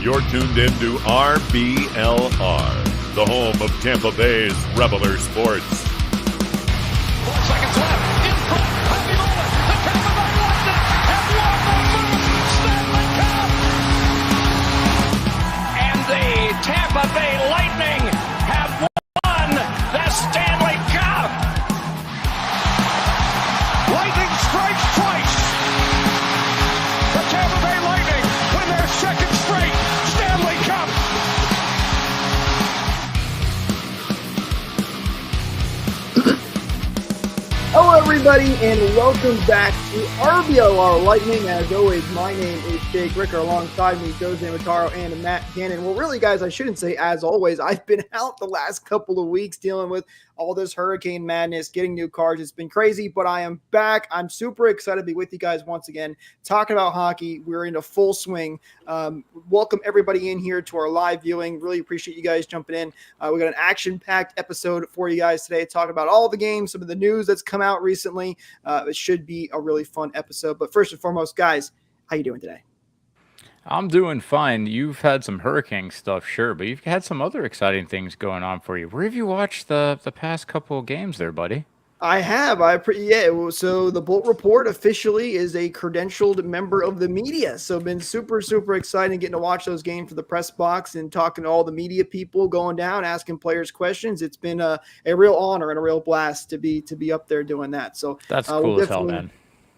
You're tuned in to RBLR, the home of Tampa Bay's Reveler Sports. 4 seconds left. In front. Happy moment. The Tampa Bay Lightning have won the first Stanley Cup. And the Tampa Bay Lightning have won the Stanley Cup. Lightning strikes twice. The Tampa Bay Lightning win their second straight Stanley Cup. Hello, everybody, and welcome back to RBLR Lightning. As always, my name is Jake Ricker. Alongside me, Jose Mataro and Matt Cannon. Well, really, guys, I shouldn't say as always. I've been out the last couple of weeks dealing with all this hurricane madness, getting new cars. It's been crazy, but I am back. I'm super excited to be with you guys once again, talking about hockey. We're in a full swing. Welcome everybody in here to our live viewing. Really appreciate you guys jumping in. We got an action-packed episode for you guys today, talking about all the games, some of the news that's come out recently. It should be a really fun episode. But first and foremost, guys, how you doing today? I'm doing fine. You've had some hurricane stuff, sure, but you've had some other exciting things going on for you. Where have you watched the past couple of games there, buddy? I have. So the Bolt Report officially is a credentialed member of the media. So been super, super excited getting to watch those games for the press box and talking to all the media people, going down, asking players questions. It's been a real honor and a real blast to be up there doing that. So that's cool as hell, man.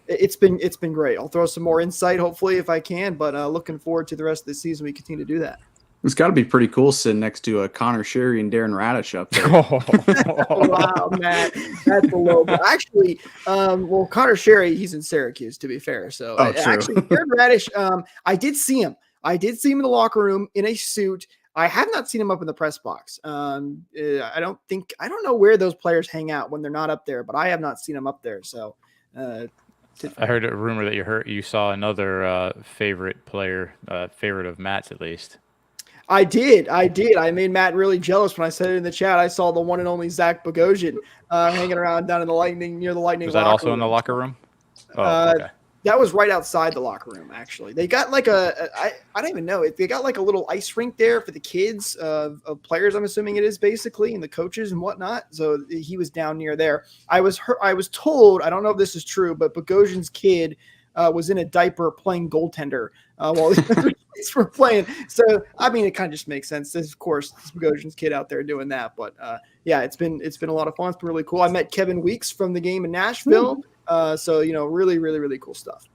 It's been great. I'll throw some more insight, hopefully, if I can, but looking forward to the rest of the season. We continue to do that. It's got to be pretty cool sitting next to Connor Sherry and Darren Radish up there. Wow, Matt, that's a low. Actually, Connor Sherry, he's in Syracuse, to be fair. So actually, Darren Radish, I did see him. in the locker room in a suit. I have not seen him up in the press box. I don't know where those players hang out when they're not up there, but I have not seen him up there. So. I heard a rumor that you saw another favorite player, favorite of Matt's at least. I did. I made Matt really jealous when I said it in the chat. I saw the one and only Zach Bogosian hanging around down in the Lightning, near the Lightning. Was that also in the locker room? Oh, okay. That was right outside the locker room, actually. They got like I don't even know. They got like a little ice rink there for the kids of players, I'm assuming it is, basically, and the coaches and whatnot. So he was down near there. I was told, I don't know if this is true, but Bogosian's kid was in a diaper playing goaltender while the kids were playing. So, I mean, it kind of just makes sense. Of course, it's Bogosian's kid out there doing that. But, yeah, it's been a lot of fun. It's been really cool. I met Kevin Weeks from the game in Nashville. So, really, really, really cool stuff.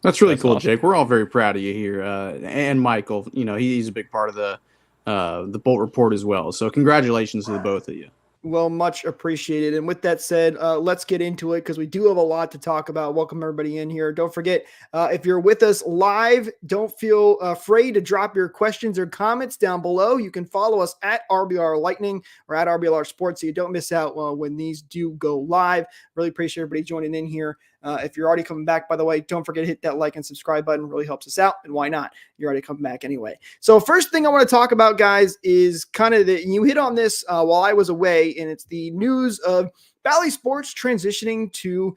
That's really cool, awesome. Jake. We're all very proud of you here. And Michael, he's a big part of the Bolt Report as well. So congratulations to the both of you. Well, much appreciated. And with that said, let's get into it because we do have a lot to talk about. Welcome everybody in here. Don't forget, if you're with us live, don't feel afraid to drop your questions or comments down below. You can follow us at RBR Lightning or at RBLR Sports so you don't miss out when these do go live. Really appreciate everybody joining in here. If you're already coming back, by the way, don't forget to hit that like and subscribe button. It really helps us out. And why not? You're already coming back anyway. So first thing I want to talk about, guys, is kind of you hit on this while I was away, and it's the news of Bally Sports transitioning to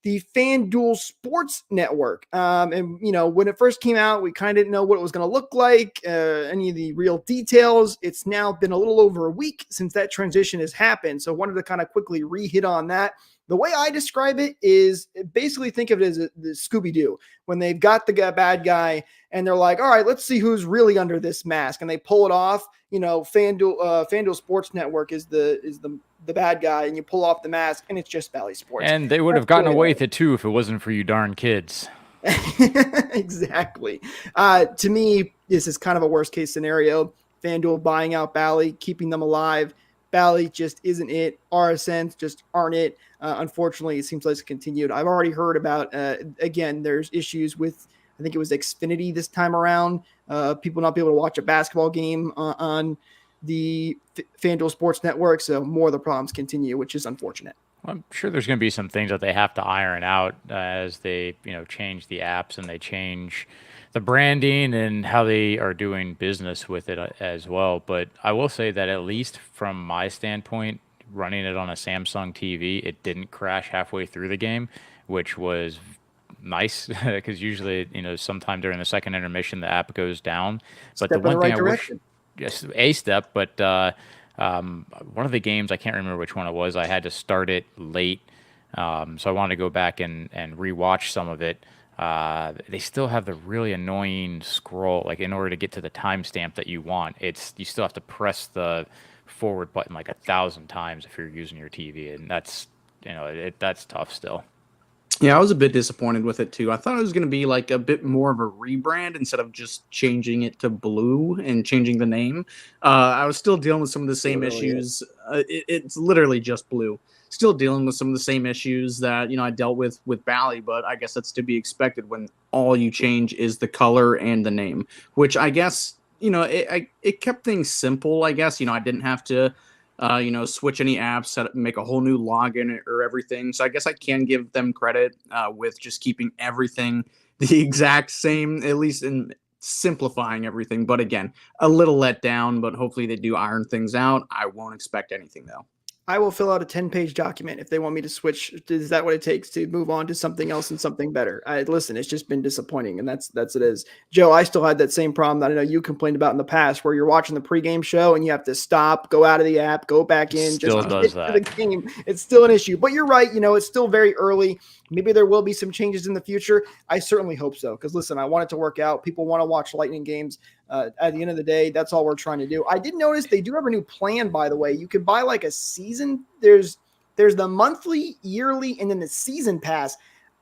the FanDuel Sports Network. And, when it first came out, we kind of didn't know what it was going to look like, any of the real details. It's now been a little over a week since that transition has happened. So I wanted to kind of quickly re-hit on that. The way I describe it is basically think of it as the Scooby-Doo when they've got the bad guy and they're like, all right, let's see who's really under this mask. And they pull it off. FanDuel Sports Network is the bad guy, and you pull off the mask and it's just Bally Sports. And they would have gotten away with it too if it wasn't for you darn kids. Exactly. To me, this is kind of a worst case scenario. FanDuel buying out Bally, keeping them alive. Bally just isn't it. RSNs just aren't it. Unfortunately, it seems like it's continued. I've already heard about, again, there's issues with, I think it was Xfinity this time around. People not be able to watch a basketball game on the FanDuel Sports Network. So more of the problems continue, which is unfortunate. I'm sure there's going to be some things that they have to iron out as they, change the apps and they change the branding and how they are doing business with it as well. But I will say that at least from my standpoint, running it on a Samsung TV, it didn't crash halfway through the game, which was nice because usually, sometime during the second intermission, the app goes down. But the Step in the one thing right I wish, direction. just a step, but one of the games, I can't remember which one it was, I had to start it late. So I wanted to go back and rewatch some of it. They still have the really annoying scroll, like in order to get to the timestamp that you want, you still have to press the forward button like 1,000 times if you're using your TV, and that's tough still. Yeah, I was a bit disappointed with it too. I thought it was going to be like a bit more of a rebrand instead of just changing it to blue and changing the name. I was still dealing with some of the same issues. It's literally just blue. Still dealing with some of the same issues that I dealt with Bally, but I guess that's to be expected when all you change is the color and the name, which I guess it kept things simple. I guess I didn't have to switch any apps, make a whole new login or everything. So I guess I can give them credit with just keeping everything the exact same, at least in simplifying everything. But again, a little let down, but hopefully they do iron things out. I won't expect anything though. I will fill out a 10-page document if they want me to switch. Is that what it takes to move on to something else and something better? Listen, it's just been disappointing, and that's it is. Joe, I still had that same problem that I know you complained about in the past, where you're watching the pregame show and you have to stop, go out of the app, go back in, Still just does get to that. the game. It's still an issue, but you're right. It's still very early. Maybe there will be some changes in the future. I certainly hope so, because listen, I want it to work out. People want to watch Lightning games. At the end of the day, that's all we're trying to do. I did notice they do have a new plan, by the way. You can buy like a season. There's the monthly, yearly, and then the season pass.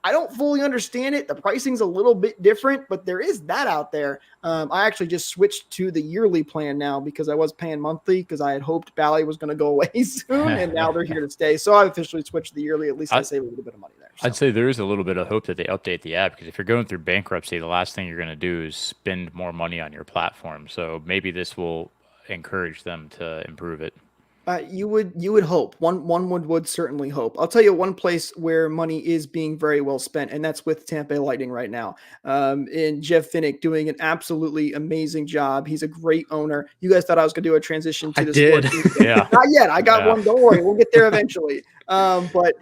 I don't fully understand it. The pricing's a little bit different, but there is that out there. I actually just switched to the yearly plan now because I was paying monthly because I had hoped Bally was going to go away soon, and now they're here to stay. So I officially switched to the yearly. At least I save a little bit of money there. So. I'd say there is a little bit of hope that they update the app, because if you're going through bankruptcy, the last thing you're going to do is spend more money on your platform. So maybe this will encourage them to improve it. You would hope. One would certainly hope. I'll tell you one place where money is being very well spent, and that's with Tampa Bay Lightning right now. And Jeff Finnick doing an absolutely amazing job. He's a great owner. You guys thought I was going to do a transition to the did. sports. Yeah. Not yet. I got one. Don't worry. We'll get there eventually. But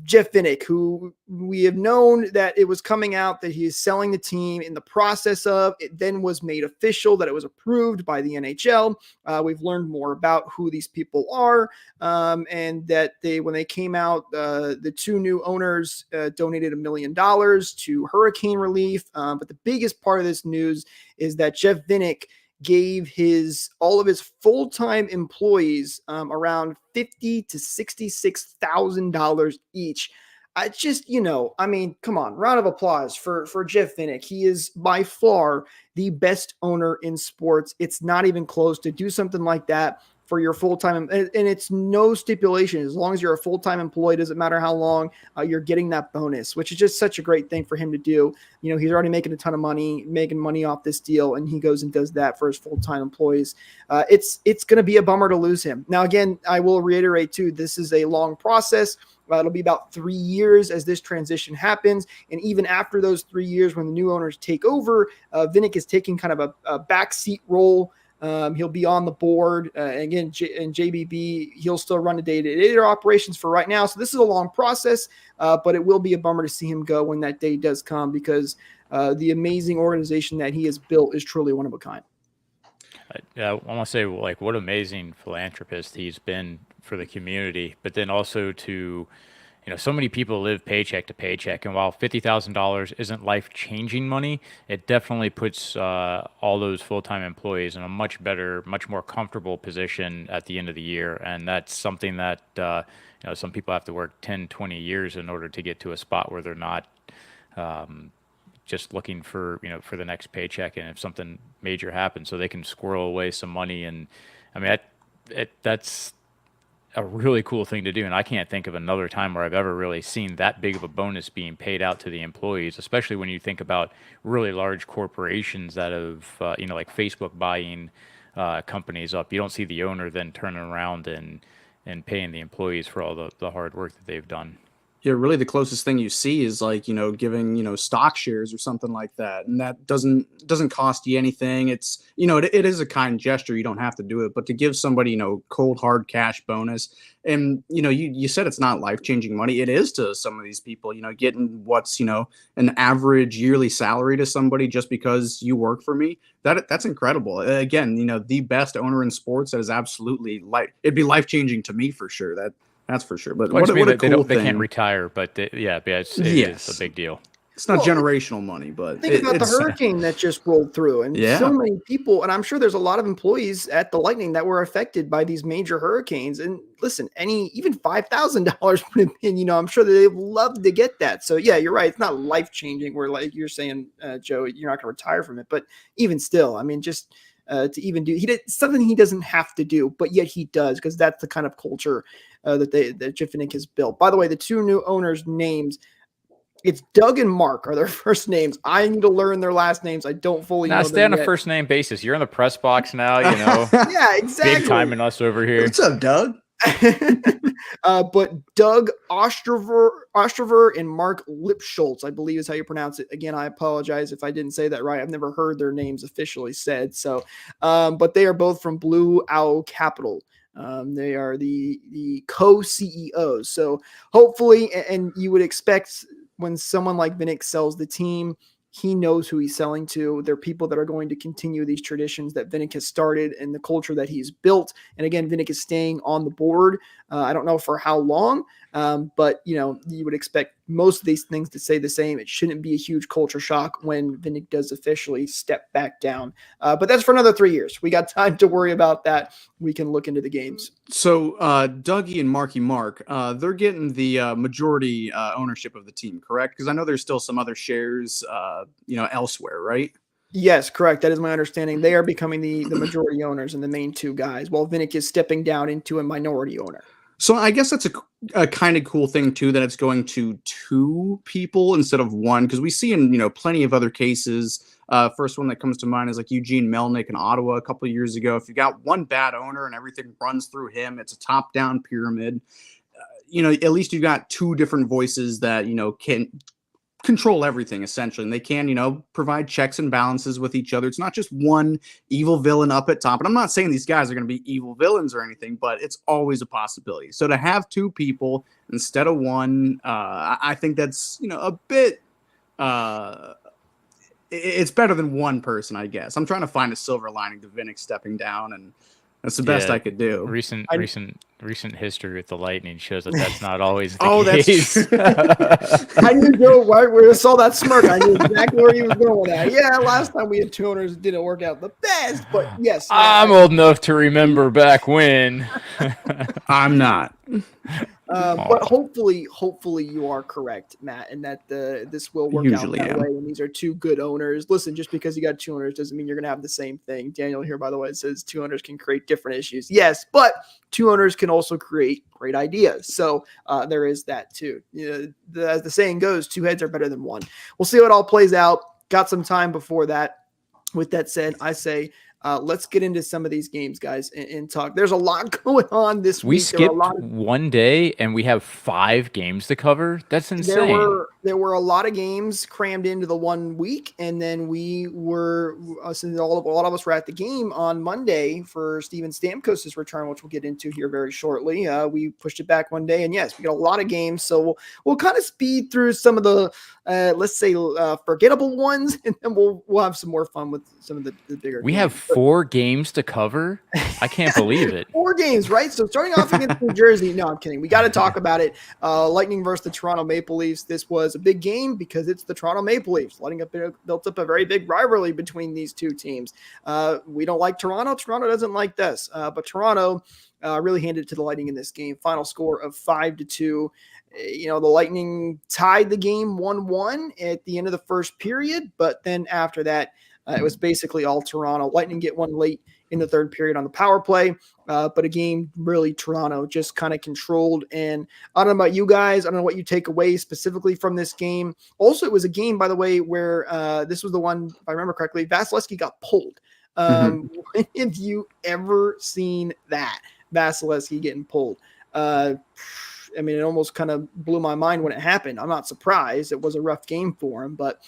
Jeff Finnick, who we have known that it was coming out that he is selling the team in the process of, it then was made official that it was approved by the NHL. We've learned more about who these people are, and that when they came out, the two new owners donated $1 million to hurricane relief. But the biggest part of this news is that Jeff Finnick gave all of his full-time employees around $50,000 to $66,000 each. Come on, round of applause for Jeff Finnick. He is by far the best owner in sports. It's not even close to do something like that for your full-time, and it's no stipulation. As long as you're a full-time employee, doesn't matter how long, you're getting that bonus, which is just such a great thing for him to do. He's already making a ton of money, making money off this deal, and he goes and does that for his full-time employees. It's going to be a bummer to lose him. Now, again, I will reiterate too, this is a long process. It'll be about 3 years as this transition happens. And even after those 3 years, when the new owners take over, Vinnick is taking kind of a backseat role. He'll be on the board. Again, and JBB, he'll still run the day-to-day operations for right now. So this is a long process, but it will be a bummer to see him go when that day does come, because the amazing organization that he has built is truly one of a kind. I want to say, like, what amazing philanthropist he's been for the community, but then also to, so many people live paycheck to paycheck, and while $50,000 isn't life-changing money, it definitely puts all those full-time employees in a much better, much more comfortable position at the end of the year, and that's something that some people have to work 10, 20 years in order to get to a spot where they're not just looking for the next paycheck, and if something major happens, so they can squirrel away some money. And I mean, that's a really cool thing to do, and I can't think of another time where I've ever really seen that big of a bonus being paid out to the employees, especially when you think about really large corporations that have like Facebook buying companies up. You don't see the owner then turning around and paying the employees for all the hard work that they've done. Yeah, really the closest thing you see is like, giving, stock shares or something like that. And that doesn't cost you anything. It's, it is a kind gesture. You don't have to do it, but to give somebody, cold hard cash bonus. And, you said it's not life-changing money. It is to some of these people, getting what's, an average yearly salary to somebody just because you work for me. That's incredible. Again, the best owner in sports, that is absolutely it'd be life-changing to me for sure. That's for sure. But Well, I just mean what a that cool they can't thing. retire, but it is a Yes. big deal. It's not Well, generational money, but think about the it's hurricane that just rolled through, and so yeah. many people, and I'm sure there's a lot of employees at the Lightning that were affected by these major hurricanes. And listen, even $5,000 would have been, I'm sure that they'd love to get that. So yeah, you're right. It's not life changing. Where like you're saying, Joe, you're not going to retire from it, but even still, I mean, just to even do something he doesn't have to do, but yet he does, because that's the kind of culture that Jeff Vinik has built. By the way, the two new owners' names. It's Doug and Mark are their first names. I need to learn their last names. I don't fully Now know stay on them a yet. first name basis. You're in the press box now, Yeah, big exactly. timing us over here. What's up, Doug? But Doug Ostrover and Mark Lipschultz, I believe is how you pronounce it. Again, I apologize if I didn't say that right. I've never heard their names officially said. So, but they are both from Blue Owl Capital. They are the co-CEOs. So hopefully, and you would expect when someone like Vinik sells the team, he knows who he's selling to. They're people that are going to continue these traditions that Vinik has started and the culture that he's built. And again, Vinik is staying on the board. I don't know for how long, but you would expect most of these things to stay the same. It shouldn't be a huge culture shock when Vinik does officially step back down. But that's for another 3 years. We got time to worry about that. We can look into the games. So Dougie and Marky Mark, they're getting the majority ownership of the team, correct? Because I know there's still some other shares, elsewhere, right? Yes, correct. That is my understanding. They are becoming the majority owners and the main two guys, while Vinik is stepping down into a minority owner. So I guess that's a kind of cool thing too, that it's going to two people instead of one, because we see in plenty of other cases. First one that comes to mind is like Eugene Melnick in Ottawa a couple of years ago. If you got one bad owner and everything runs through him, it's a top-down pyramid. At least you've got two different voices that can control everything essentially, and they can provide checks and balances with each other. It's not just one evil villain up at top, and I'm not saying these guys are going to be evil villains or anything, but it's always a possibility. So to have two people instead of one, I think that's a bit it's better than one person, I guess. I'm trying to find a silver lining to Vinik stepping down, and that's the best I could do. Recent history with the Lightning shows that that's not always the case. That's true. I knew Joe right where I saw that smirk. I knew exactly where he was going with that. Yeah, last time we had two owners, it didn't work out the best, but yes. I'm old enough to remember back when. I'm not. But hopefully you are correct, Matt, and that this will work out that way. And these are two good owners. Listen, just because you got two owners doesn't mean you're going to have the same thing. Daniel here, by the way, says two owners can create different issues. Yes, but two owners can also create great ideas. So there is that too. As the saying goes, two heads are better than one. We'll see how it all plays out. Got some time before that. With that said, I say let's get into some of these games, guys, and talk. There's a lot going on this week. We skipped one day, and we have 5 games to cover. That's insane. There were a lot of games crammed into the 1 week, and then we were, since a lot of us were at the game on Monday for Steven Stamkos' return, which we'll get into here very shortly. We pushed it back 1 day, and yes, we got a lot of games, so we'll kind of speed through some of the let's say forgettable ones, and then we'll have some more fun with some of the bigger games. We have 4 games to cover. I can't believe it. 4 games, right? So starting off against New Jersey. No, I'm kidding. We got to talk about it. Lightning versus the Toronto Maple Leafs. This was a big game because it's the Toronto Maple Leafs. Built up a very big rivalry between these two teams. We don't like Toronto. Toronto doesn't like us. But Toronto really handed it to the Lightning in this game. Final score of 5-2. The Lightning tied the game 1-1 at the end of the first period, but then after that, it was basically all Toronto. Lightning get one late in the third period on the power play, but a game really Toronto just kind of controlled. And I don't know about you guys. I don't know what you take away specifically from this game. Also, it was a game, by the way, where this was the one, if I remember correctly, Vasilevsky got pulled. When have you ever seen that? Vasilevsky getting pulled. I mean, it almost kind of blew my mind when it happened. I'm not surprised. It was a rough game for him, but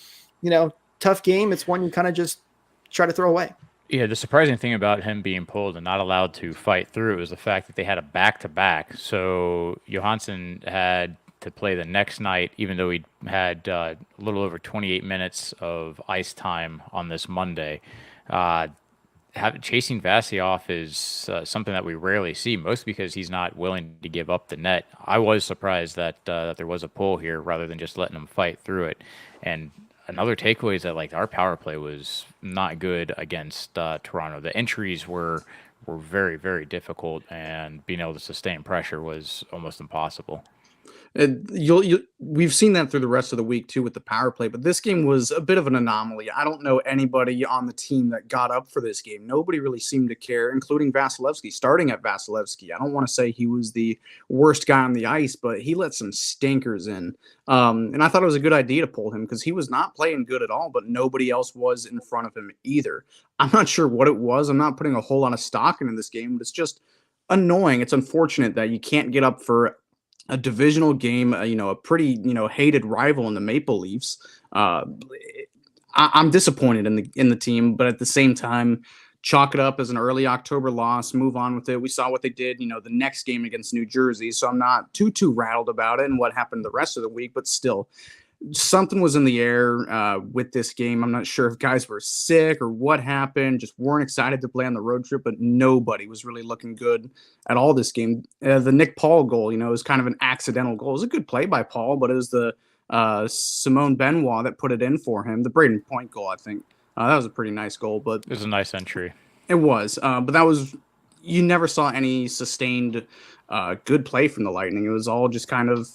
tough game. It's one you kind of just try to throw away. Yeah, the surprising thing about him being pulled and not allowed to fight through is the fact that they had a back-to-back. So Johansson had to play the next night, even though he had a little over 28 minutes of ice time on this Monday. Chasing Vasilyev is something that we rarely see, mostly because he's not willing to give up the net. I was surprised that there was a pull here rather than just letting him fight through it. And another takeaway is that our power play was not good against Toronto. The entries were very, very difficult, and being able to sustain pressure was almost impossible. We've seen that through the rest of the week too with the power play, but this game was a bit of an anomaly. I don't know anybody on the team that got up for this game. Nobody really seemed to care, including Vasilevsky. Starting at Vasilevsky, I don't want to say he was the worst guy on the ice, but he let some stinkers in. And I thought it was a good idea to pull him because he was not playing good at all, but nobody else was in front of him either. I'm not sure what it was. I'm not putting a whole lot of stock into this game, but it's just annoying. It's unfortunate that you can't get up for a divisional game, a pretty, hated rival in the Maple Leafs. I'm disappointed in the team, but at the same time, chalk it up as an early October loss, move on with it. We saw what they did, the next game against New Jersey, so I'm not too rattled about it and what happened the rest of the week, but still, something was in the air with this game. I'm not sure if guys were sick or what happened, just weren't excited to play on the road trip, but nobody was really looking good at all this game. The Nick Paul goal, was kind of an accidental goal. It was a good play by Paul, but it was the Simone Benoit that put it in for him. The Braden Point goal, I think. That was a pretty nice goal, but it was a nice entry. It was, but that was, you never saw any sustained good play from the Lightning. It was all just kind of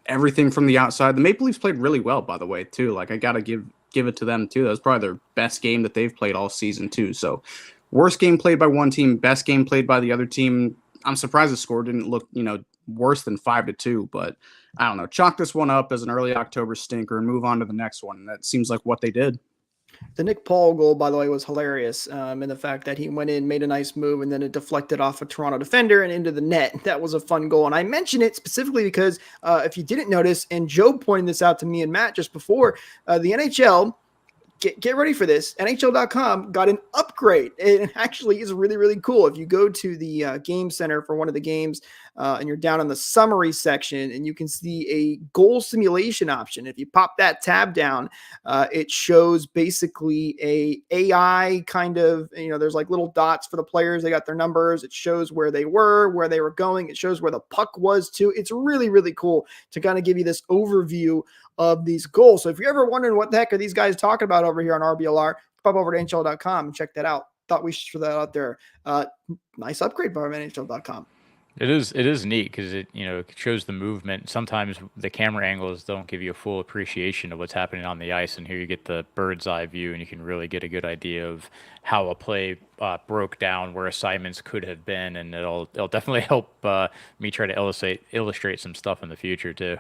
everything from the outside. The Maple Leafs played really well, by the way, too. I got to give it to them, too. That was probably their best game that they've played all season, too. So, worst game played by one team, best game played by the other team. I'm surprised the score didn't look, worse than 5-2, but I don't know. Chalk this one up as an early October stinker and move on to the next one. That seems like what they did. The Nick Paul goal, by the way, was hilarious in the fact that he went in, made a nice move, and then it deflected off a Toronto defender and into the net. That was a fun goal. And I mention it specifically because if you didn't notice, and Joe pointed this out to me and Matt just before, the NHL, get ready for this, NHL.com got an upgrade. It actually is really, really cool. If you go to the game center for one of the games and you're down in the summary section and you can see a goal simulation option. If you pop that tab down, it shows basically a AI kind of, there's little dots for the players. They got their numbers. It shows where they were going. It shows where the puck was too. It's really, really cool to kind of give you this overview of these goals. So if you're ever wondering what the heck are these guys talking about over here on RBLR, pop over to NHL.com and check that out. Thought we should throw that out there. Nice upgrade by NHL.com. It is neat because it shows the movement. Sometimes the camera angles don't give you a full appreciation of what's happening on the ice, and here you get the bird's eye view, and you can really get a good idea of how a play broke down, where assignments could have been, and it'll definitely help me try to illustrate some stuff in the future too.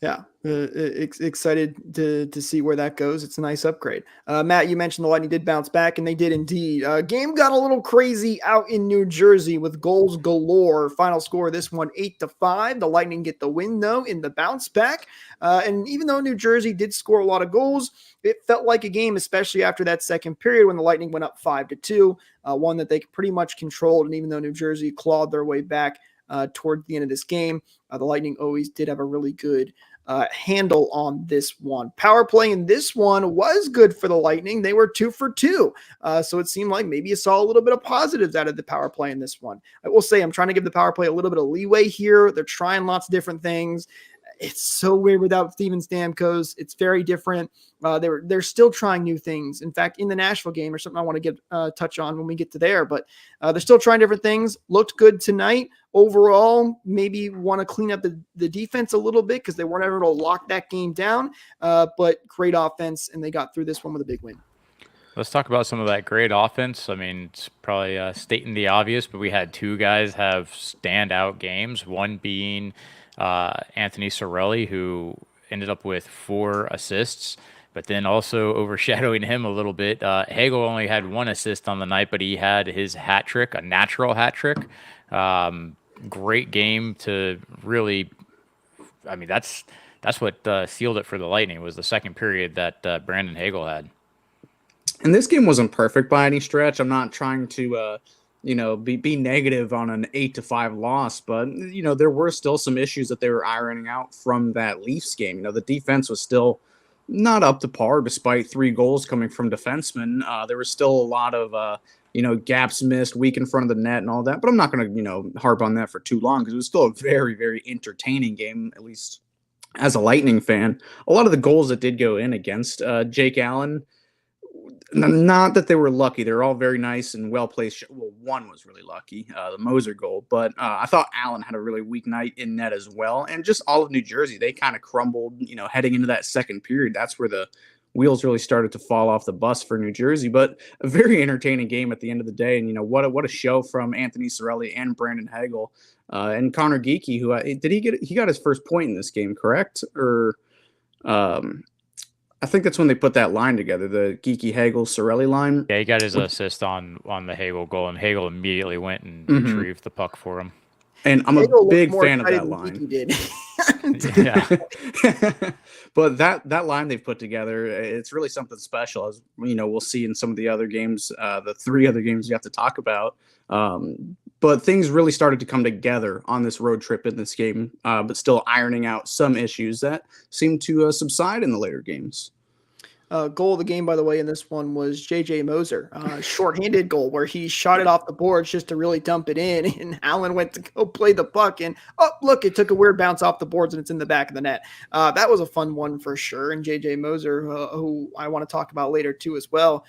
Yeah, excited to see where that goes. It's a nice upgrade. Matt, you mentioned the Lightning did bounce back, and they did indeed. Game got a little crazy out in New Jersey with goals galore. Final score, this one 8-5. The Lightning get the win, though, in the bounce back. And even though New Jersey did score a lot of goals, it felt like a game, especially after that second period when the Lightning went up 5-2, one that they pretty much controlled. And even though New Jersey clawed their way back toward the end of this game, the Lightning always did have a really good handle on this one. Power play in this one was good for the Lightning. They were 2 for 2. So it seemed like maybe you saw a little bit of positives out of the power play in this one. I will say I'm trying to give the power play a little bit of leeway here. They're trying lots of different things. It's so weird without Steven Stamkos. It's very different. They're still trying new things. In fact, in the Nashville game, or something I want to get touch on when we get to there, but they're still trying different things. Looked good tonight. Overall, maybe want to clean up the defense a little bit because they weren't able to lock that game down. But great offense, and they got through this one with a big win. Let's talk about some of that great offense. I mean, it's probably stating the obvious, but we had two guys have standout games, one being Anthony Cirelli, who ended up with 4 assists, but then also overshadowing him a little bit. Hagel only had 1 assist on the night, but he had his hat trick, a natural hat trick. great game to really. I mean, that's what sealed it for the Lightning was the second period that Brandon Hagel had. And this game wasn't perfect by any stretch. I'm not trying to, be negative on an 8-5 loss, but there were still some issues that they were ironing out from that Leafs game. The defense was still not up to par, despite 3 goals coming from defensemen. There was still a lot of, gaps missed, weak in front of the net, and all that. But I'm not going to, harp on that for too long because it was still a very, very entertaining game, at least as a Lightning fan. A lot of the goals that did go in against Jake Allen. Not that they were lucky. They're all very nice and well placed. Well, one was really lucky, the Moser goal. But I thought Allen had a really weak night in net as well. And just all of New Jersey, they kind of crumbled, heading into that second period. That's where the wheels really started to fall off the bus for New Jersey. But a very entertaining game at the end of the day. And, what a show from Anthony Cirelli and Brandon Hagel. And Connor Geekie, who he got his first point in this game, correct? Or I think that's when they put that line together, the Geekie Hagel Cirelli line. Yeah, he got his assist on the Hagel goal, and Hagel immediately went and retrieved the puck for him. And I'm a big fan of that line. Did. Yeah. But that line they've put together, it's really something special. As we'll see in some of the other games, the 3 other games you have to talk about. But things really started to come together on this road trip in this game, but still ironing out some issues that seemed to subside in the later games. Goal of the game, by the way, in this one was J.J. Moser, shorthanded goal where he shot it off the boards just to really dump it in, and Allen went to go play the puck, and look, it took a weird bounce off the boards, and it's in the back of the net. That was a fun one for sure, and J.J. Moser, who I want to talk about later too as well,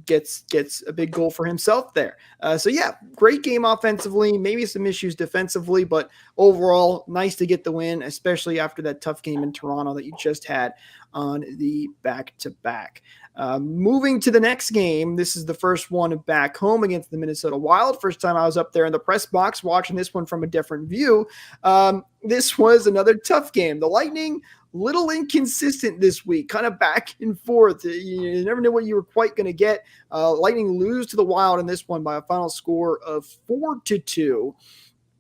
gets a big goal for himself there. So yeah, great game offensively, maybe some issues defensively, but overall nice to get the win, especially after that tough game in Toronto that you just had on the back-to-back. Moving to the next game, this is the first one back home against the Minnesota Wild. First time I was up there in the press box watching this one from a different view. This was another tough game. The Lightning, little inconsistent this week, kind of back and forth. You never knew what you were quite going to get. Lightning lose to the Wild in this one by a final score of 4-2.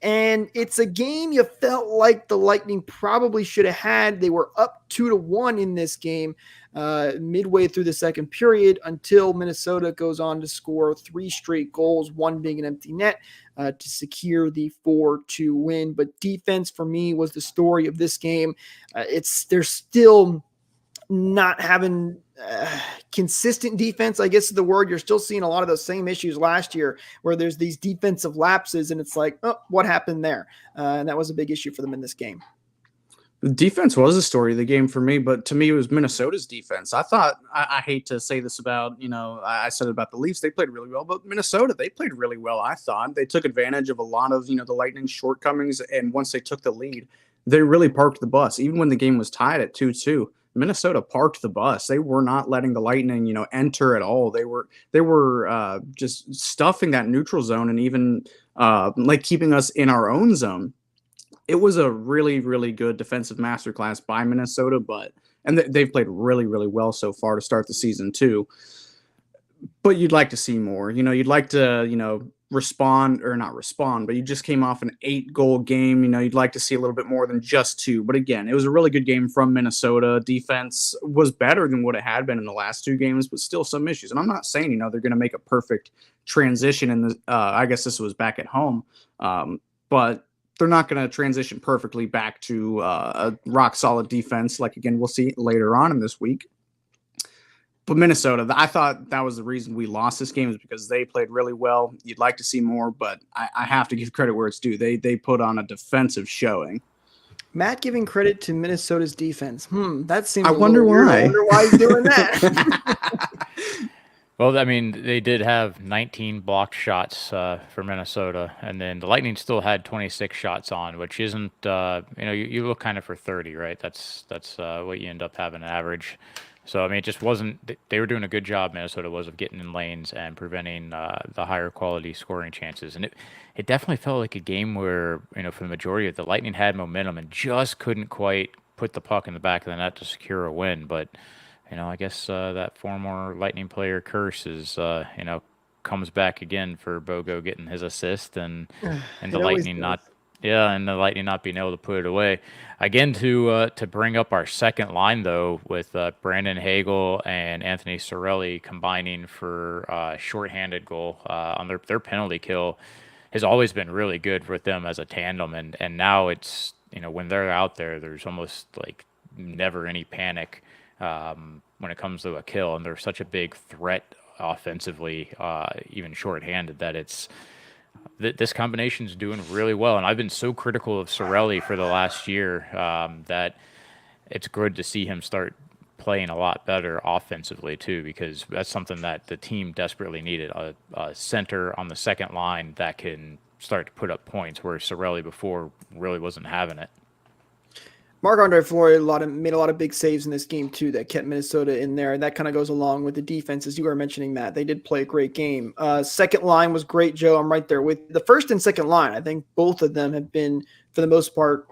And it's a game you felt like the Lightning probably should have had. They were up 2-1 in this game midway through the second period until Minnesota goes on to score 3 straight goals, one being an empty net, to secure the 4-2 win. But defense for me was the story of this game. They're still not having consistent defense, I guess is the word. You're still seeing a lot of those same issues last year where there's these defensive lapses and it's like, what happened there? And that was a big issue for them in this game. The defense was the story of the game for me, but to me, it was Minnesota's defense. I thought, I hate to say this about, I said it about the Leafs, they played really well, but Minnesota, they played really well. I thought they took advantage of a lot of, the Lightning's shortcomings. And once they took the lead, they really parked the bus. Even when the game was tied at 2-2, Minnesota parked the bus. They were not letting the Lightning, enter at all. They were just stuffing that neutral zone and even keeping us in our own zone. It was a really, really good defensive masterclass by Minnesota, and they've played really, really well so far to start the season too. But you'd like to see more. You'd like to, respond or not respond, but you just came off an 8-goal game. You'd like to see a little bit more than just 2. But again, it was a really good game from Minnesota. Defense was better than what it had been in the last 2 games, but still some issues. And I'm not saying, they're going to make a perfect transition in the, I guess this was back at home. But they're not going to transition perfectly back to a rock solid defense. Like, again, we'll see later on in this week. But Minnesota, I thought that was the reason we lost this game is because they played really well. You'd like to see more, but I have to give credit where it's due. They put on a defensive showing. Matt giving credit to Minnesota's defense. That seems. I wonder why. I wonder why he's doing that. Well, I mean, they did have 19 blocked shots for Minnesota, and then the Lightning still had 26 shots on, which isn't, you look kind of for 30, right? That's what you end up having an average. So, I mean, it just wasn't – they were doing a good job, Minnesota was, of getting in lanes and preventing the higher quality scoring chances. And it definitely felt like a game where, for the majority of it, the Lightning had momentum and just couldn't quite put the puck in the back of the net to secure a win. But, I guess that former Lightning player curse is, comes back again for Bogo getting his assist and the It always Lightning does. not being able to put it away. Again, to bring up our second line though, with Brandon Hagel and Anthony Sorelli combining for shorthanded goal on their penalty kill has always been really good with them as a tandem, and now it's, when they're out there, there's almost like never any panic when it comes to a kill, and they're such a big threat offensively, even shorthanded, that this combination is doing really well. And I've been so critical of Sorelli for the last year that it's good to see him start playing a lot better offensively too, because that's something that the team desperately needed, a center on the second line that can start to put up points, where Sorelli before really wasn't having it. Marc-Andre Fleury made a lot of big saves in this game too that kept Minnesota in there, and that kind of goes along with the defense, as you were mentioning, Matt. They did play a great game. Second line was great, Joe. I'm right there with the first and second line. I think both of them have been, for the most part,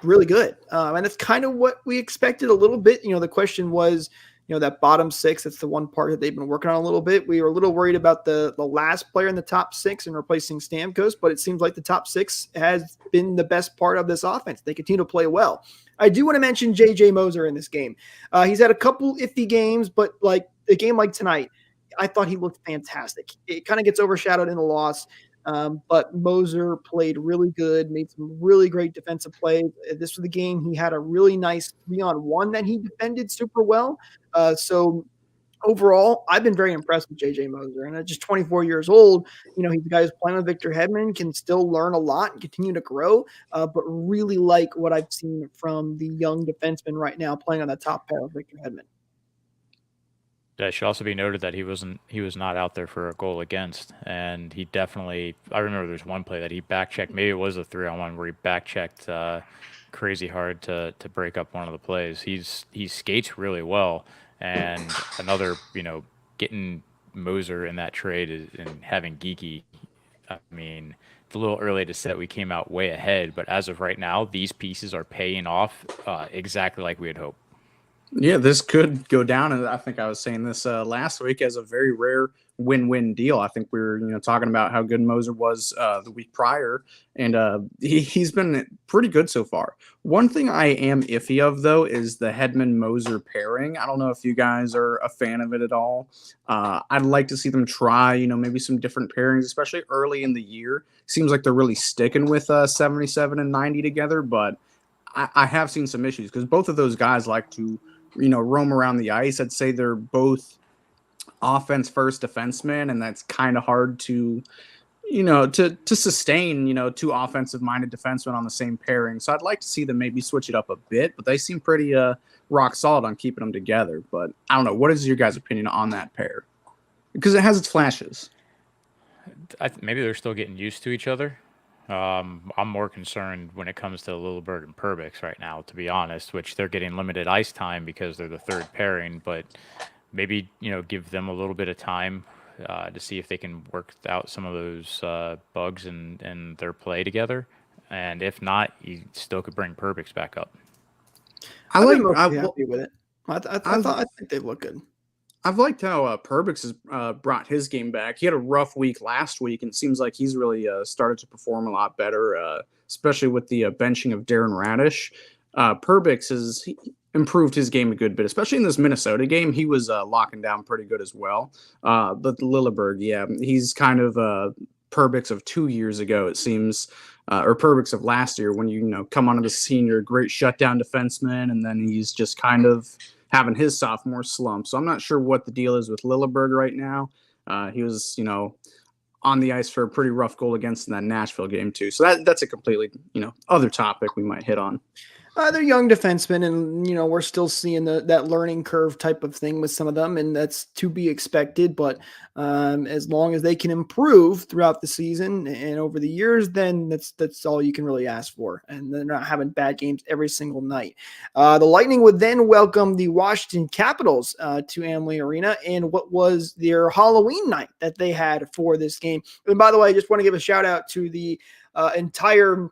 really good. And it's kind of what we expected a little bit. The question was, that bottom six, that's the one part that they've been working on a little bit. We were a little worried about the last player in the top six and replacing Stamkos, but it seems like the top six has been the best part of this offense. They continue to play well. I do want to mention JJ Moser in this game. He's had a couple iffy games, but like a game like tonight, I thought he looked fantastic. It kind of gets overshadowed in the loss. But Moser played really good, made some really great defensive plays. This was the game he had a really nice 3-on-1 that he defended super well. So overall, I've been very impressed with JJ Moser. And at just 24 years old, he's the guy who's playing with Victor Hedman, can still learn a lot and continue to grow, but really like what I've seen from the young defenseman right now playing on the top pair of Victor Hedman. It should also be noted that he was not out there for a goal against, and he definitely. I remember there's one play that he backchecked. Maybe it was a 3-on-1 where he backchecked crazy hard to break up one of the plays. He skates really well, and another, getting Moser in that trade and having Geeky. I mean, it's a little early to say that we came out way ahead, but as of right now, these pieces are paying off exactly like we had hoped. Yeah, this could go down, and I think I was saying this last week, as a very rare win-win deal. I think we were, talking about how good Moser was the week prior, and he's been pretty good so far. One thing I am iffy of, though, is the Hedman-Moser pairing. I don't know if you guys are a fan of it at all. I'd like to see them try, maybe some different pairings, especially early in the year. Seems like they're really sticking with 77 and 90 together, but I have seen some issues because both of those guys like to roam around the ice. I'd say they're both offense first defensemen, and that's kind of hard to sustain, two offensive minded defensemen on the same pairing. So I'd like to see them maybe switch it up a bit, but they seem pretty rock solid on keeping them together. But I don't know. What is your guys' opinion on that pair? Because it has its flashes. Maybe they're still getting used to each other. I'm more concerned when it comes to Lilleberg and Perbix right now, to be honest, which they're getting limited ice time because they're the third pairing, but maybe, give them a little bit of time to see if they can work out some of those bugs in their play together. And if not, you still could bring Perbix back up. I'm happy with it. I think they look good. I've liked how Perbix has brought his game back. He had a rough week last week, and it seems like he's really started to perform a lot better, especially with the benching of Darren Radish. Perbix has improved his game a good bit, especially in this Minnesota game. He was locking down pretty good as well. But Lilleberg, yeah, he's kind of Perbix of 2 years ago, it seems, or Perbix of last year, when you come onto the scene, you're a great shutdown defenseman, and then he's just kind of having his sophomore slump. So I'm not sure what the deal is with Lilleberg right now. He was, on the ice for a pretty rough goal against in that Nashville game too. So that's a completely, other topic we might hit on. They're young defensemen, and we're still seeing that learning curve type of thing with some of them, and that's to be expected. But as long as they can improve throughout the season and over the years, then that's all you can really ask for. And they're not having bad games every single night. The Lightning would then welcome the Washington Capitals to Amalie Arena, and what was their Halloween night that they had for this game. And by the way, I just want to give a shout out to the entire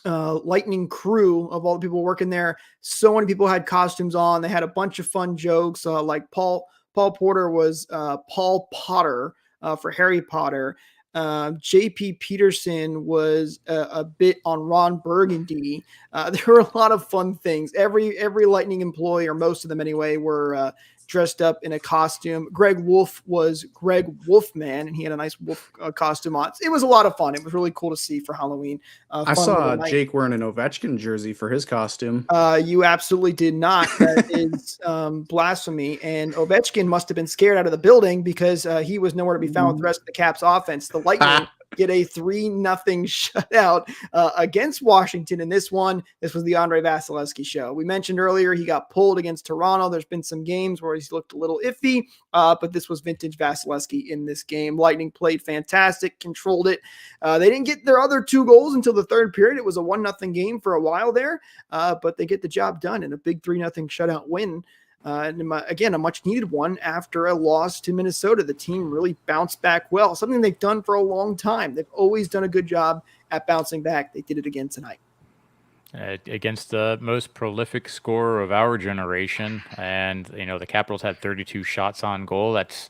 Lightning crew of all the people working there. So many people had costumes on. They had a bunch of fun jokes. Like Paul Porter was Paul Potter for Harry Potter. J.P. Peterson was a bit on Ron Burgundy. There were a lot of fun things. Every Lightning employee, or most of them anyway, were dressed up in a costume. Greg Wolf was Greg Wolfman, and he had a nice wolf costume on. It was a lot of fun. It was really cool to see for Halloween. I saw Jake wearing an Ovechkin jersey for his costume. You absolutely did not. That is blasphemy. And Ovechkin must have been scared out of the building because he was nowhere to be found with the rest of the Caps offense. The Lightning get a 3-0 shutout against Washington in this one. This was the Andre Vasilevsky show. We mentioned earlier he got pulled against Toronto. There's been some games where he's looked a little iffy, but this was vintage Vasilevsky in this game. Lightning played fantastic, controlled it. They didn't get their other 2 goals until the third period. It was a 1-0 game for a while there, but they get the job done in a big 3-0 shutout win. Again, a much needed one after a loss to Minnesota. The team really bounced back well, something they've done for a long time. They've always done a good job at bouncing back. They did it again tonight. Against the most prolific scorer of our generation. And, the Capitals had 32 shots on goal. That's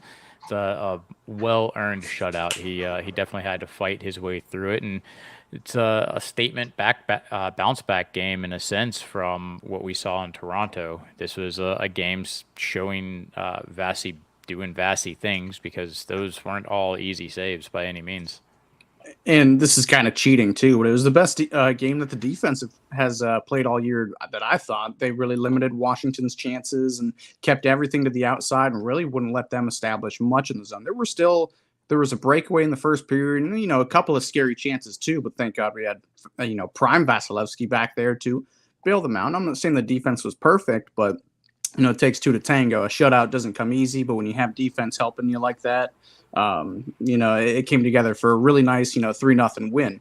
a well-earned shutout. He definitely had to fight his way through it. And it's a statement bounce back game in a sense from what we saw in Toronto. This was a game showing Vasi doing Vasi things, because those weren't all easy saves by any means. And this is kind of cheating too, but it was the best game that the defense has played all year that I thought. They really limited Washington's chances and kept everything to the outside and really wouldn't let them establish much in the zone. There was a breakaway in the first period and, a couple of scary chances too, but thank God we had, prime Vasilevsky back there to bail them out. And I'm not saying the defense was perfect, but, it takes 2 to tango. A shutout doesn't come easy, but when you have defense helping you like that, it came together for a really nice, 3-0 win.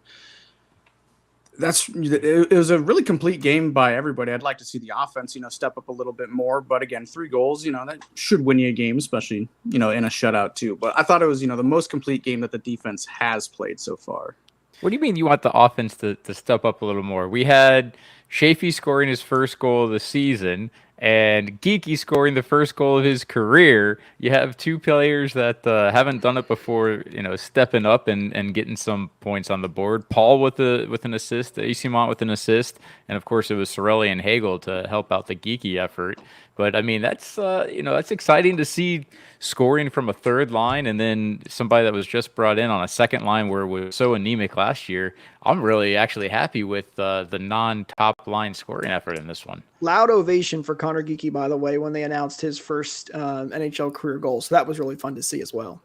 It was a really complete game by everybody. I'd like to see the offense, step up a little bit more. But again, 3 goals, that should win you a game, especially, in a shutout too. But I thought it was, the most complete game that the defense has played so far. What do you mean you want the offense to step up a little more? We had Shafee scoring his first goal of the season and Geeky scoring the first goal of his career. You have 2 players that haven't done it before, stepping up and getting some points on the board. Paul with an assist, Eyssimont with an assist, and of course it was Sorelli and Hagel to help out the Geeky effort. But I mean, that's that's exciting to see, scoring from a third line, and then somebody that was just brought in on a second line where it was so anemic last year. I'm really actually happy with the non-top line scoring effort in this one. Loud ovation for Connor Geeky, by the way, when they announced his first NHL career goal. So that was really fun to see as well.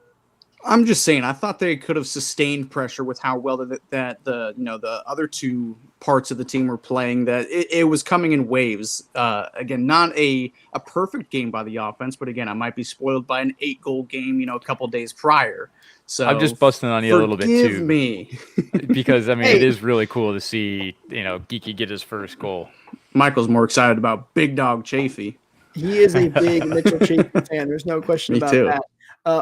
I'm just saying, I thought they could have sustained pressure with how well the other 2 parts of the team were playing. That it was coming in waves. Again, not a perfect game by the offense, but again, I might be spoiled by an 8-goal game, a couple days prior. So I'm just busting on you a little bit too. Forgive me, because I mean, It is really cool to see Geeky get his first goal. Michael's more excited about Big Dog Chafee. He is a big Mitchell Chafee fan. There's no question about that.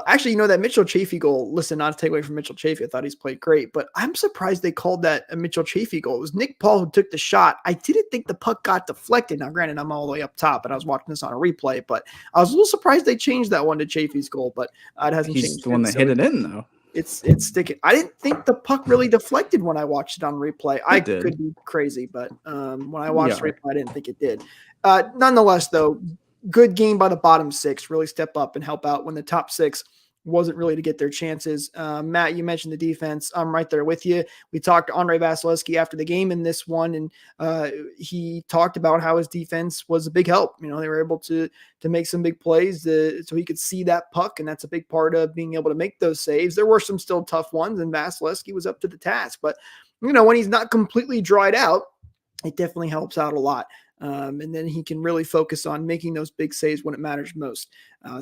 Actually, that Mitchell Chafee goal, listen, not to take away from Mitchell Chafee, I thought he's played great, but I'm surprised they called that a Mitchell Chafee goal. It was Nick Paul who took the shot. I didn't think the puck got deflected. Now, granted, I'm all the way up top, and I was watching this on a replay, but I was a little surprised they changed that one to Chafee's goal, but it hasn't changed. He's the one that hit it in, though. It's sticking. I didn't think the puck really deflected when I watched it on replay. I could be crazy, but when I watched replay, I didn't think it did. Nonetheless, though, good game by the bottom 6. Really step up and help out when the top 6 wasn't really to get their chances. Matt, you mentioned the defense. I'm right there with you. We talked to Andre Vasilevsky after the game in this one, and he talked about how his defense was a big help. They were able to make some big plays so he could see that puck, and that's a big part of being able to make those saves. There were some still tough ones, and Vasilevsky was up to the task. But, when he's not completely dried out, it definitely helps out a lot. And then he can really focus on making those big saves when it matters most.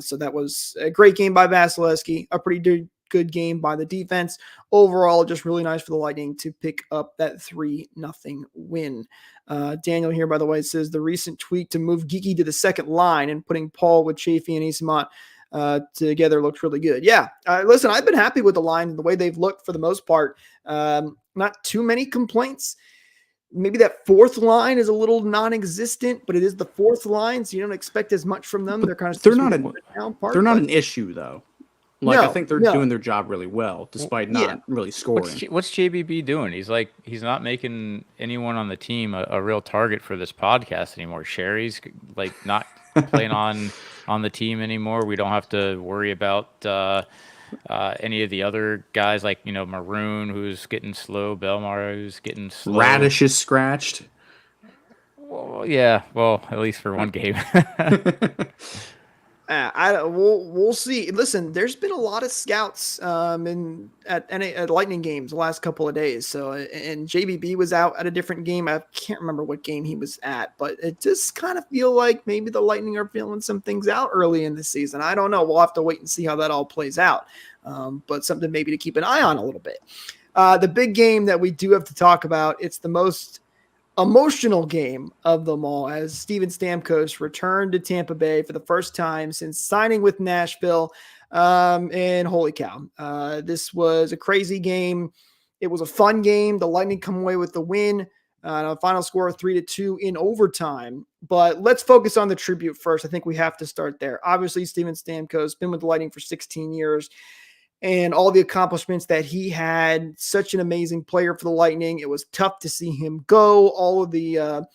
So that was a great game by Vasilevsky, a pretty good game by the defense. Overall, just really nice for the Lightning to pick up that 3-0 win. Daniel here, by the way, says the recent tweak to move Geeky to the second line and putting Paul with Chafee and Eyssimont together looked really good. Yeah. Listen, I've been happy with the line and the way they've looked for the most part. Not too many complaints. Maybe that 4th line is a little non-existent, but it is the 4th line, so you don't expect as much from them. They're kind of they're not an issue though. Like, I No, think they're no. doing their job really well, despite not really scoring. What's JBB doing? He's not making anyone on the team a real target for this podcast anymore. Sherry's like not playing on the team anymore. We don't have to worry about any of the other guys like Maroon, who's getting slow, Belmar, who's getting slow. Radish is scratched. Well, yeah. Well, at least for one game. We'll see. Listen, there's been a lot of scouts at Lightning games the last couple of days. So, and JBB was out at a different game. I can't remember what game he was at, but it just kind of feel like maybe the Lightning are feeling some things out early in the season. I don't know. We'll have to wait and see how that all plays out. But something maybe to keep an eye on a little bit. The big game that we do have to talk about, it's the most emotional game of them all as Steven Stamkos returned to Tampa Bay for the first time since signing with Nashville. And holy cow, this was a crazy game. It was a fun game. The Lightning come away with the win. A final score of 3-2 in overtime. But let's focus on the tribute first. I think we have to start there. Obviously, Steven Stamkos been with the Lightning for 16 years. And all the accomplishments that he had, such an amazing player for the Lightning. It was tough to see him go. All of the,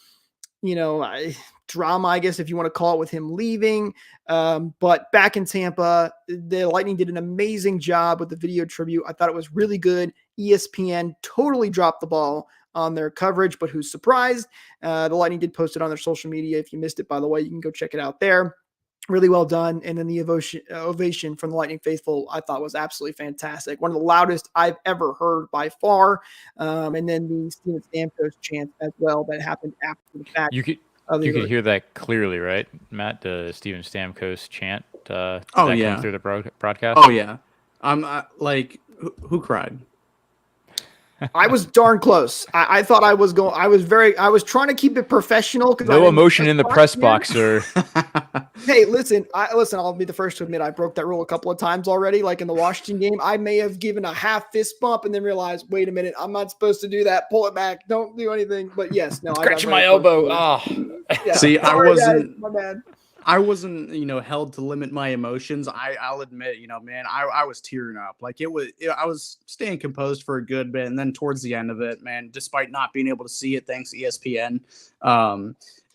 drama, I guess, if you want to call it, with him leaving. But back in Tampa, the Lightning did an amazing job with the video tribute. I thought it was really good. ESPN totally dropped the ball on their coverage, but who's surprised? The Lightning did post it on their social media. If you missed it, by the way, you can go check it out there. Really well done. And then the ovation from the Lightning faithful, I thought was absolutely fantastic. One of the loudest I've ever heard by far. And then the Steven Stamkos chant as well that happened after the fact. You could hear that clearly, right, Matt? The Steven Stamkos chant. Come through the broadcast. Oh yeah. Who cried? I was darn close. I thought I was going. I was trying to keep it professional. No emotion in the press box, sir. Hey, listen. I'll be the first to admit I broke that rule a couple of times already. Like in the Washington game, I may have given a half fist bump and then realized, wait a minute, I'm not supposed to do that. Pull it back. Don't do anything. But yes, no. Scratch my elbow. Yeah. See, My bad. I wasn't, held to limit my emotions. I'll admit, man, I was tearing up. Like I was staying composed for a good bit. And then towards the end of it, man, despite not being able to see it, thanks to ESPN,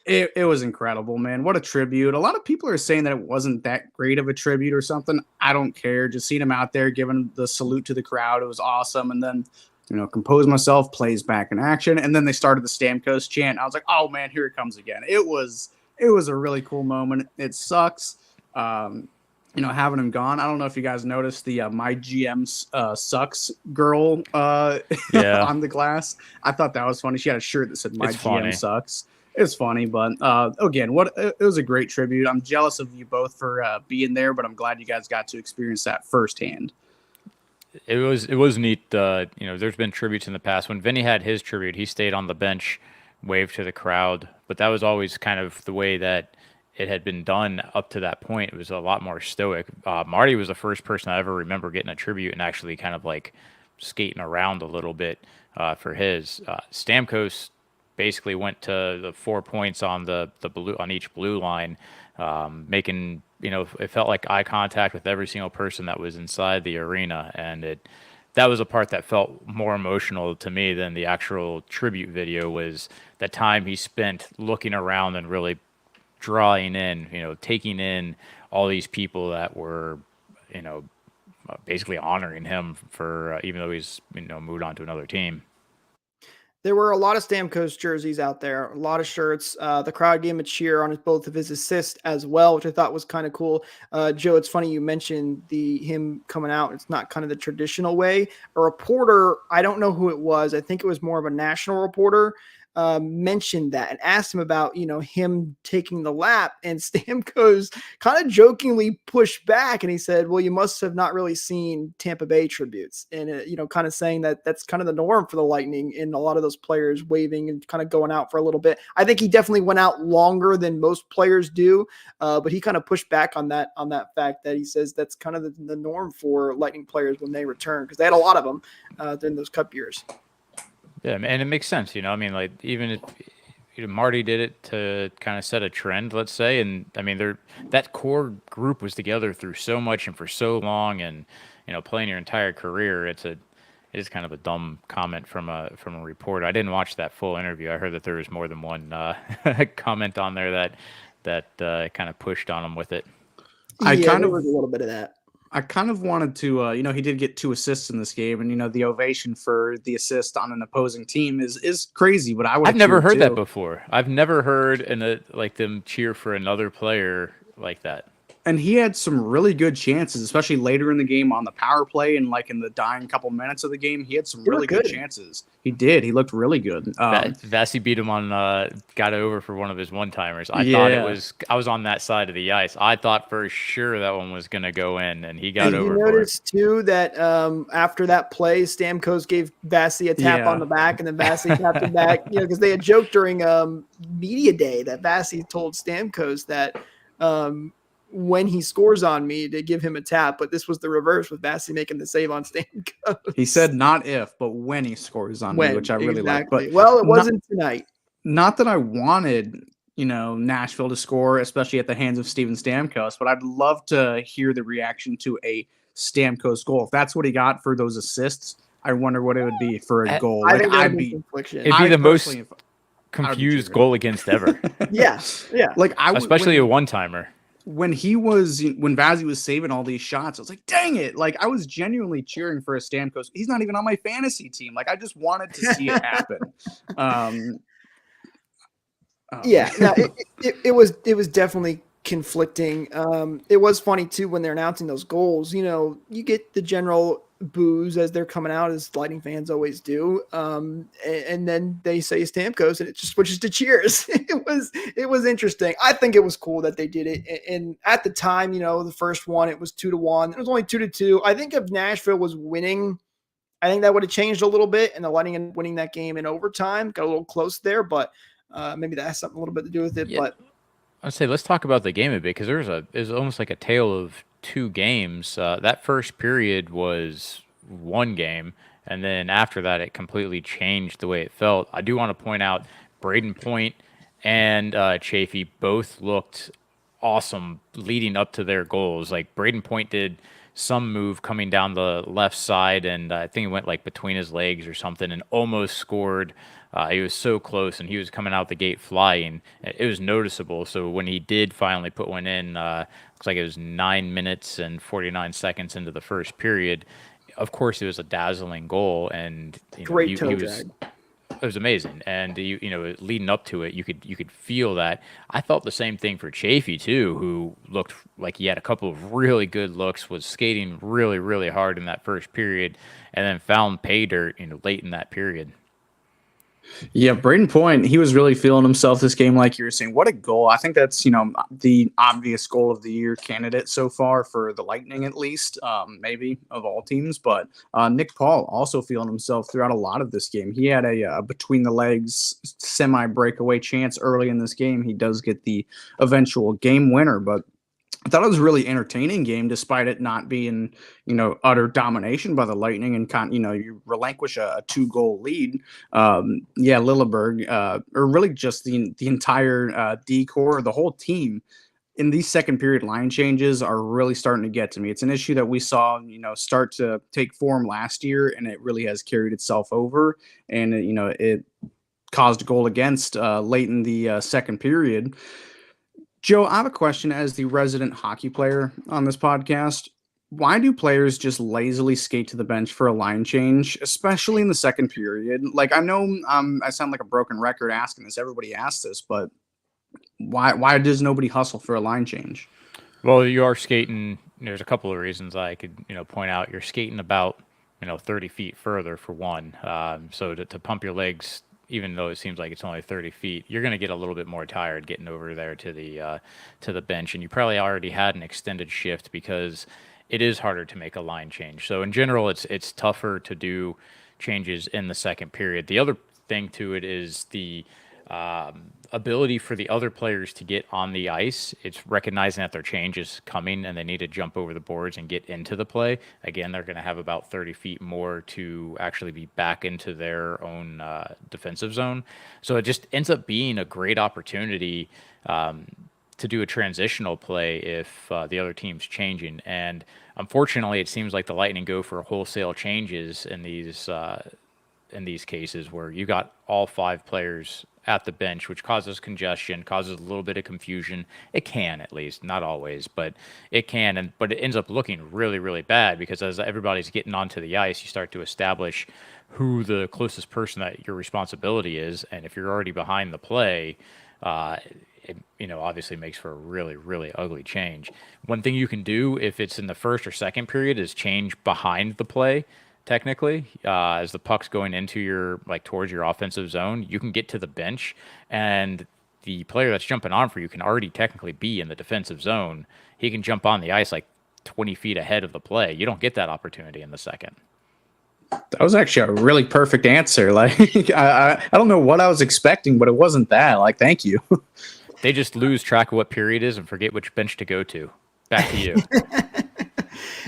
it was incredible, man. What a tribute. A lot of people are saying that it wasn't that great of a tribute or something. I don't care. Just seeing him out there giving the salute to the crowd. It was awesome. And then, compose myself, plays back in action. And then they started the Stamkos chant. I was like, oh man, here it comes again. It was a really cool moment. It sucks, having him gone. I don't know if you guys noticed the My GM sucks girl on the glass. I thought that was funny. She had a shirt that said My GM sucks. It's funny, but again, it was a great tribute. I'm jealous of you both for being there, but I'm glad you guys got to experience that firsthand. It was neat. There's been tributes in the past. When Vinny had his tribute, he stayed on the bench, waved to the crowd, but that was always kind of the way that it had been done up to that point. It was a lot more stoic. Marty was the first person I ever remember getting a tribute and actually kind of like skating around a little bit for his. Stamkos basically went to the 4 points on the blue on each blue line, making it felt like eye contact with every single person that was inside the arena, and that was a part that felt more emotional to me than the actual tribute video. Was the time he spent looking around and really drawing in, taking in all these people that were, basically honoring him for even though he's moved on to another team. There were a lot of Stamkos jerseys out there, a lot of shirts. The crowd gave him a cheer on both of his assists as well, which I thought was kind of cool. Joe, it's funny you mentioned him coming out. It's not kind of the traditional way. A reporter, I don't know who it was. I think it was more of a national reporter, mentioned that and asked him about, him taking the lap, and Stamkos kind of jokingly pushed back. And he said, well, you must have not really seen Tampa Bay tributes. And, kind of saying that that's kind of the norm for the Lightning, and a lot of those players waving and kind of going out for a little bit. I think he definitely went out longer than most players do. But he kind of pushed back on that fact that he says that's kind of the norm for Lightning players when they return, because they had a lot of them during those cup years. Yeah, and it makes sense, like even if Marty did it to kind of set a trend, let's say. And I mean, that core group was together through so much and for so long, and playing your entire career. It is kind of a dumb comment from a reporter. I didn't watch that full interview. I heard that there was more than one comment on there that kind of pushed on him with it. There was a little bit of that. I kind of wanted to, he did get 2 assists in this game, and the ovation for the assist on an opposing team is crazy. But I've never heard that before. I've never heard them cheer for another player like that. And he had some really good chances, especially later in the game on the power play and like in the dying couple minutes of the game. He had some really good chances. He did. He looked really good. Vasi beat him on, got over for one of his one-timers. I thought I was on that side of the ice. I thought for sure that one was going to go in, and he got over. You noticed too that after that play, Stamkos gave Vasi a tap on the back, and then Vasi tapped him back. Because they had joked during media day that Vasi told Stamkos that when he scores on me to give him a tap, but this was the reverse with Vasi making the save on Stamkos. He said not if, but when he scores on me, which I really like. But it wasn't tonight. Not that I wanted, Nashville to score, especially at the hands of Steven Stamkos, but I'd love to hear the reaction to a Stamkos goal. If that's what he got for those assists, I wonder what it would be for a goal. I think it'd be the most confused goal against ever. Yeah. Especially a one-timer. When Vasi was saving all these shots, I was like, dang it. Like, I was genuinely cheering for a Stamkos. He's not even on my fantasy team. Like, I just wanted to see it happen. It was definitely conflicting. It was funny too when they're announcing those goals. You get the general boos as they're coming out, as Lightning fans always do, and then they say Stamkos, and it just switches to cheers. It was interesting. I think it was cool that they did it. And at the time, the first one, it was 2-1. It was only 2-2. I think if Nashville was winning, I think that would have changed a little bit, and the Lightning and winning that game in overtime got a little close there, but maybe that has something a little bit to do with it. Yeah. But I'd say let's talk about the game a bit, because it was almost like a tale of 2 games. That first period was one game, and then after that, it completely changed the way it felt. I do want to point out Braden Point and Chafee both looked awesome leading up to their goals. Like, Braden Point did some move coming down the left side, and I think it went like between his legs or something, and almost scored. He was so close, and he was coming out the gate flying. It was noticeable. So when he did finally put one in, looks like it was 9 minutes and 49 seconds into the first period. Of course, it was a dazzling goal, and great toe drag. It was amazing, and leading up to it, you could feel that. I felt the same thing for Chafee too, who looked like he had a couple of really good looks, was skating really, really hard in that first period, and then found pay dirt late in that period. Yeah, Braden Point, he was really feeling himself this game, like you were saying. What a goal. I think that's, the obvious goal of the year candidate so far for the Lightning, at least, maybe of all teams. But Nick Paul also feeling himself throughout a lot of this game. He had a between the legs semi-breakaway chance early in this game. He does get the eventual game winner, but I thought it was a really entertaining game, despite it not being, utter domination by the Lightning, and you relinquish a 2-goal lead. Lilleberg, or really just the entire D-core, the whole team in these second period line changes are really starting to get to me. It's an issue that we saw, start to take form last year, and it really has carried itself over, and it caused a goal against late in the second period. Joe, I have a question as the resident hockey player on this podcast. Why do players just lazily skate to the bench for a line change, especially in the second period? Like, I know I sound like a broken record asking this. Everybody asks this, but why does nobody hustle for a line change? Well, you are skating. There's a couple of reasons I could point out. You're skating about 30 feet further for one. So to pump your legs, even though it seems like it's only 30 feet, you're going to get a little bit more tired getting over there to the bench, and you probably already had an extended shift because it is harder to make a line change. So in general, it's tougher to do changes in the second period. The other thing to it is the ability for the other players to get on the ice. It's recognizing that their change is coming and they need to jump over the boards and get into the play. Again, they're going to have about 30 feet more to actually be back into their own defensive zone. So it just ends up being a great opportunity to do a transitional play if the other team's changing. And unfortunately, it seems like the Lightning go for wholesale changes in these cases where you got all 5 players at the bench, which causes congestion, causes a little bit of confusion. It can, at least, not always, but it can. But it ends up looking really, really bad because as everybody's getting onto the ice, you start to establish who the closest person that your responsibility is, and if you're already behind the play, it obviously makes for a really, really ugly change. One thing you can do if it's in the first or second period is change behind the play. Technically, as the puck's going into your towards your offensive zone, you can get to the bench, and the player that's jumping on for you can already technically be in the defensive zone. He can jump on the ice 20 feet ahead of the play. You don't get that opportunity in the second. That was actually a really perfect answer. I don't know what I was expecting, but it wasn't that. Thank you. They just lose track of what period is and forget which bench to go to. Back to you.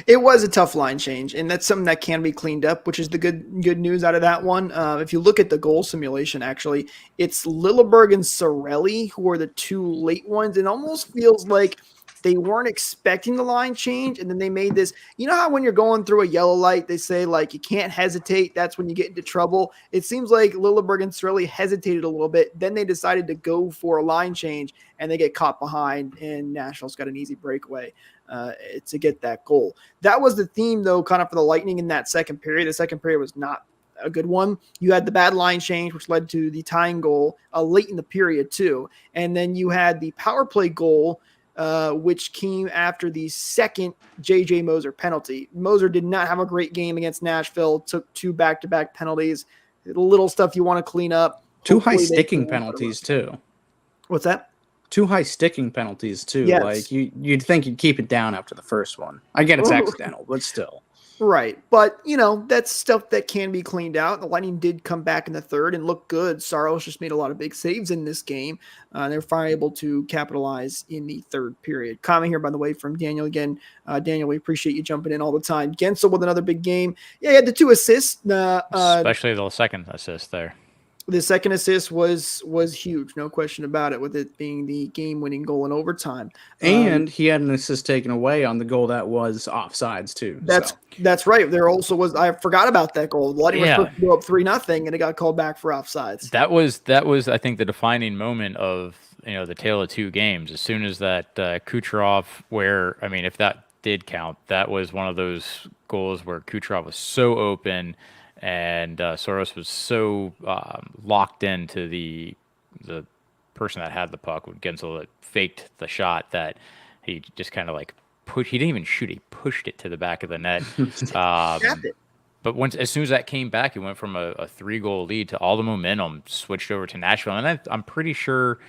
It was a tough line change, and that's something that can be cleaned up, which is the good news out of that one. If you look at the goal simulation, actually, it's Lilleberg and Sorelli who are the 2 late ones. It almost feels like they weren't expecting the line change, and then they made this. You know how when you're going through a yellow light, they say you can't hesitate. That's when you get into trouble. It seems like Lilleberg and Sorelli hesitated a little bit. Then they decided to go for a line change, and they get caught behind, and Nashville's got an easy breakaway to get that goal. That was the theme, though, kind of for the Lightning in that second period. The second period was not a good one. You had the bad line change, which led to the tying goal late in the period, too. And then you had the power play goal, which came after the second J.J. Moser penalty. Moser did not have a great game against Nashville, took 2 back-to-back penalties. Little stuff you want to clean up. 2 high sticking penalties, too. What's that? 2 high sticking penalties, too. Yes. You'd think you'd keep it down after the first one. I get it's accidental, but still. Right. But, that's stuff that can be cleaned out. The Lightning did come back in the third and look good. Saros just made a lot of big saves in this game. They're finally able to capitalize in the third period. Comment here, by the way, from Daniel again. Daniel, we appreciate you jumping in all the time. Gensel with another big game. Yeah, he had the 2 assists. Especially the second assist there. The second assist was huge, no question about it, with it being the game-winning goal in overtime. And he had an assist taken away on the goal that was offsides too. That's right. There also was. I forgot about that goal. The Lightning were supposed to go up 3-0, and it got called back for offsides. That was I think the defining moment of the tale of 2 games. As soon as that Kucherov, if that did count, that was one of those goals where Kucherov was so open. And Saros was so locked into the person that had the puck with Gensel that faked the shot that he just kind of he didn't even shoot. He pushed it to the back of the net. But as soon as that came back, it went from a 3-goal lead to all the momentum switched over to Nashville. And I'm pretty sure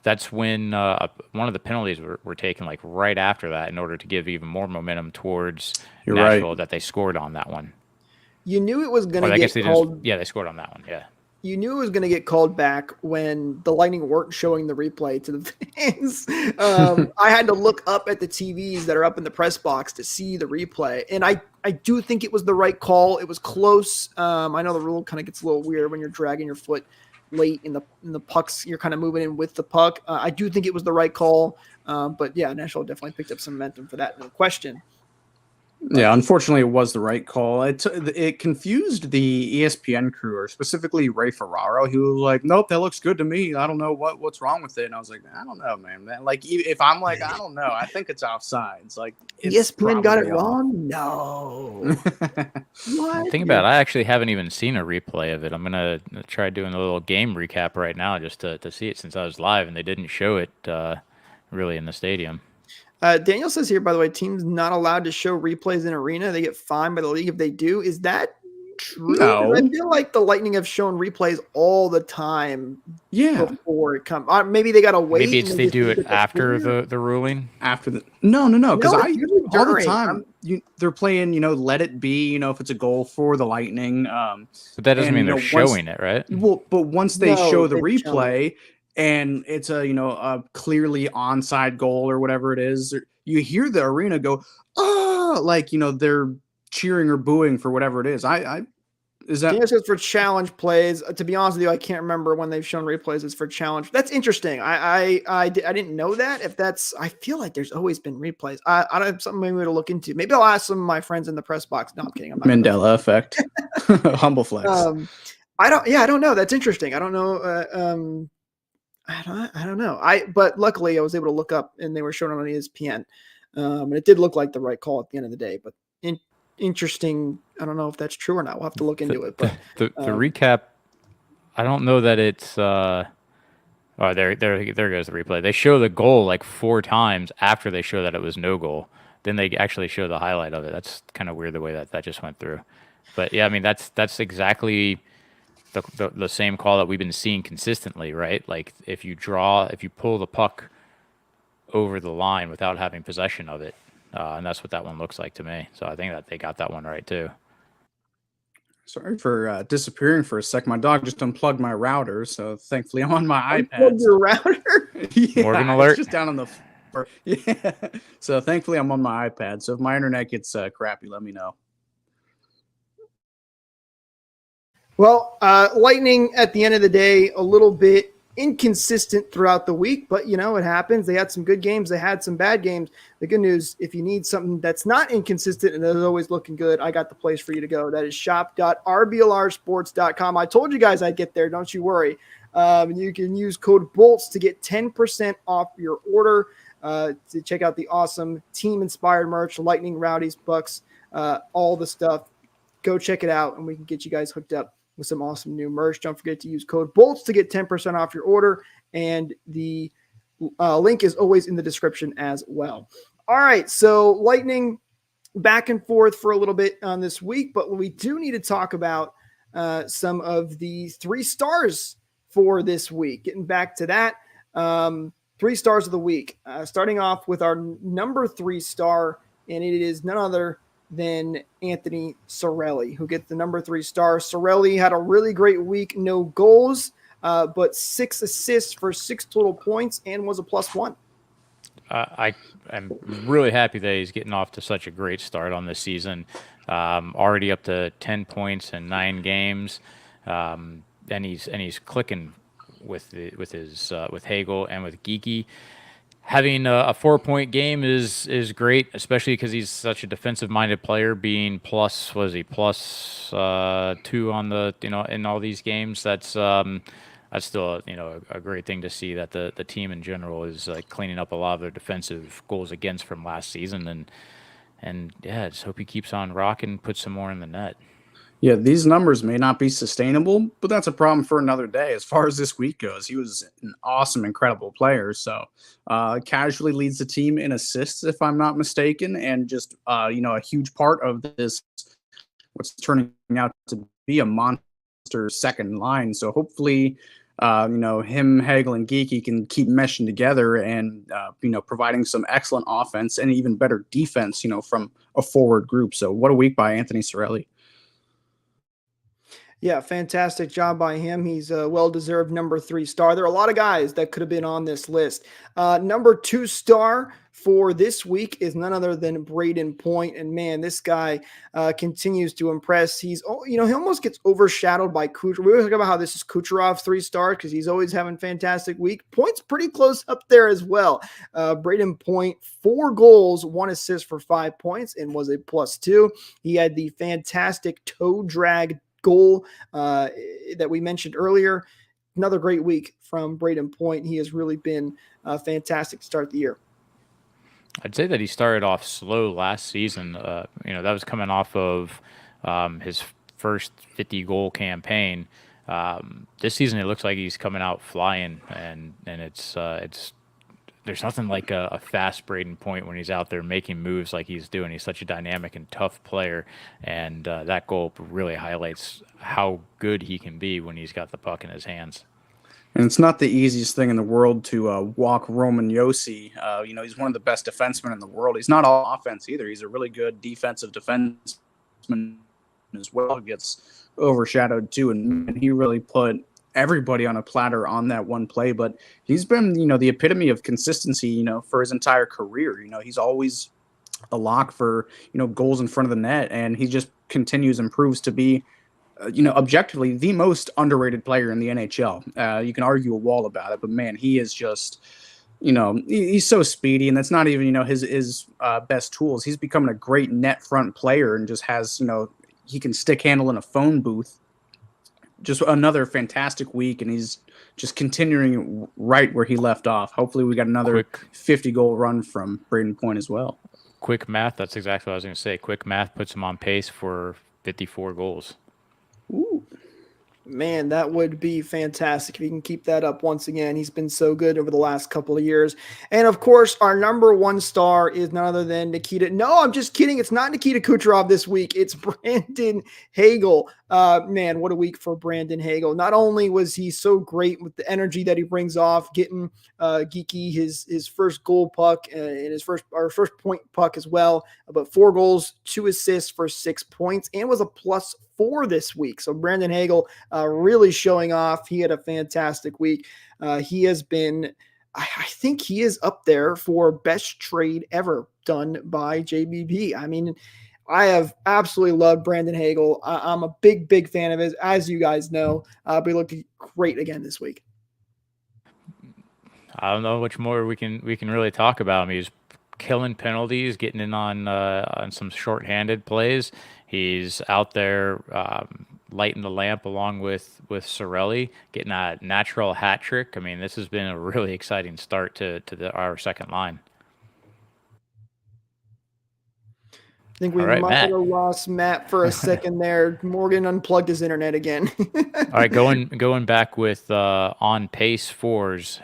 that's when one of the penalties were taken right after that in order to give even more momentum towards Nashville that they scored on that one. You knew it was going to get called. They scored on that one. Yeah. You knew it was going to get called back when the Lightning weren't showing the replay to the fans. I had to look up at the TVs that are up in the press box to see the replay. And I do think it was the right call. It was close. I know the rule kind of gets a little weird when you're dragging your foot late in the pucks. You're kind of moving in with the puck. I do think it was the right call. But yeah, Nashville definitely picked up some momentum for that. No question. Yeah, unfortunately, it was the right call. It confused the ESPN crew, or specifically Ray Ferraro. He was like, "Nope, that looks good to me. I don't know what's wrong with it." And I was like, "I don't know, man. If I'm I don't know, I think it's offsides." ESPN got it wrong. No. What? Think about it. I actually haven't even seen a replay of it. I'm gonna try doing a little game recap right now just to see it since I was live and they didn't show it really in the stadium. Daniel says here, by the way, teams not allowed to show replays in arena. They get fined by the league if they do. Is that true? No. I feel like the Lightning have shown replays all the time Yeah. before it comes. Maybe they got to wait. Maybe it's and they just do get it the after clear. the ruling. After the no, because No, it's usually all the during. time they're playing, let it be, if it's a goal for the Lightning. But that doesn't and mean they're once showing it, right? well, but once they No, show the they've shown it. replay and it's a clearly onside goal or whatever it is, you hear the arena go, oh, like they're cheering or booing for whatever it is. Is I that think it's just for challenge plays. To be honest with you, I can't remember when they've shown replays. It's for challenge. That's interesting. I didn't know that. If that's, I feel like there's always been replays. I don't have something maybe to look into. Maybe I'll ask some of my friends in the press box. No, I'm kidding. I'm not gonna- Mandela effect? Humble flex. I don't know. That's interesting. I don't know. I don't know. But luckily I was able to look up and they were shown on ESPN. And it did look like the right call at the end of the day, but interesting. I don't know if that's true or not. We'll have to look into it. But the recap, I don't know that it's oh, there goes the replay. They show the goal like 4 times after they show that it was no goal. Then they actually show the highlight of it. That's kind of weird the way that just went through. But yeah, I mean that's exactly the same call that we've been seeing consistently, right? Like if you pull the puck over the line without having possession of it, and that's what that one looks like to me. So I think that they got that one right too. Sorry for disappearing for a sec. My dog just unplugged my router, so thankfully I'm on my iPad. Unplug your router. Yeah, Morgan alert. It's just down on the yeah. So thankfully I'm on my iPad. So if my internet gets crappy, let me know. Well, Lightning at the end of the day, a little bit inconsistent throughout the week, but it happens. They had some good games. They had some bad games. The good news, if you need something that's not inconsistent and is always looking good, I got the place for you to go. That is shop.rblrsports.com. I told you guys I'd get there. Don't you worry. You can use code BOLTS to get 10% off your order, to check out the awesome team-inspired merch, Lightning, Rowdies, Bucks, all the stuff. Go check it out, and we can get you guys hooked up with some awesome new merch. Don't forget to use code BOLTS to get 10% off your order, and the link is always in the description as well. All right, so Lightning back and forth for a little bit on this week, but we do need to talk about some of the 3 stars for this week. Getting back to that, 3 stars of the week. Starting off with our number 3 star, and it is none other than Anthony Cirelli, who gets the number 3 star. Cirelli had a really great week, no goals, but 6 assists for 6 total points and was a +1. I am really happy that he's getting off to such a great start on this season. Already up to 10 points in 9 games, and he's clicking with Hagel and with Geeky. Having a 4-point game is great, especially because he's such a defensive-minded player. Being plus 2 on the in all these games. That's still a great thing to see that the team in general is like cleaning up a lot of their defensive goals against from last season, and yeah, just hope he keeps on rocking, put some more in the net. Yeah, these numbers may not be sustainable, but that's a problem for another day. As far as this week goes, he was an awesome, incredible player. So casually leads the team in assists, if I'm not mistaken, and just, a huge part of this, what's turning out to be a monster second line. So hopefully, him, Hagel, and Geeky can keep meshing together and, providing some excellent offense and even better defense, from a forward group. So what a week by Anthony Cirelli. Yeah, fantastic job by him. He's a well-deserved number 3 star. There are a lot of guys that could have been on this list. Number 2 star for this week is none other than Braden Point. And man, this guy continues to impress. He almost gets overshadowed by Kucherov. We always talk about how this is Kucherov 3 stars because he's always having a fantastic week. Point's pretty close up there as well. Braden Point, 4 goals, 1 assist for 5 points, and was a +2. He had the fantastic toe drag goal that we mentioned earlier. Another great week from Braden Point. He has really been fantastic to start the year. I'd say that he started off slow last season. That was coming off of his first 50-goal campaign. This season, it looks like he's coming out flying, and it's there's nothing like a fast Braden Point when he's out there making moves like he's doing. He's such a dynamic and tough player, and that goal really highlights how good he can be when he's got the puck in his hands. And it's not the easiest thing in the world to walk Roman Yossi. He's one of the best defensemen in the world. He's not all offense either. He's a really good defensive defenseman as well. He gets overshadowed too, and he really put everybody on a platter on that one play. But he's been, the epitome of consistency, for his entire career. He's always a lock for, goals in front of the net, and he just continues and proves to be objectively the most underrated player in the NHL. You can argue a wall about it, but man, he is just, he's so speedy, and that's not even, his best tools. He's becoming a great net front player and just has, he can stick handle in a phone booth. Just another fantastic week, and he's just continuing right where he left off. Hopefully we got another 50-goal run from Braden Point as well. Quick math, that's exactly what I was going to say. Quick math puts him on pace for 54 goals. Ooh. Man, that would be fantastic if he can keep that up once again. He's been so good over the last couple of years. And of course, our number one star is none other than Nikita. No, I'm just kidding. It's not Nikita Kucherov this week. It's Brandon Hagel. Man, what a week for Brandon Hagel. Not only was he so great with the energy that he brings off, getting Geeky his first goal puck and his first point puck as well, but 4 goals, 2 assists for 6 points, and was a +4 this week. So Brandon Hagel really showing off. He had a fantastic week. He has been, I think he is up there for best trade ever done by JBP. I mean, I have absolutely loved Brandon Hagel. I'm a big fan of his, as you guys know, but he looked great again this week. I don't know much more we can really talk about him. He's killing penalties, getting in on some shorthanded plays. He's out there lighting the lamp along with Cirelli, getting a natural hat trick. I mean, this has been a really exciting start to our second line. I think we might have lost Matt for a second there. Morgan unplugged his internet again. All right, going back with on pace fours.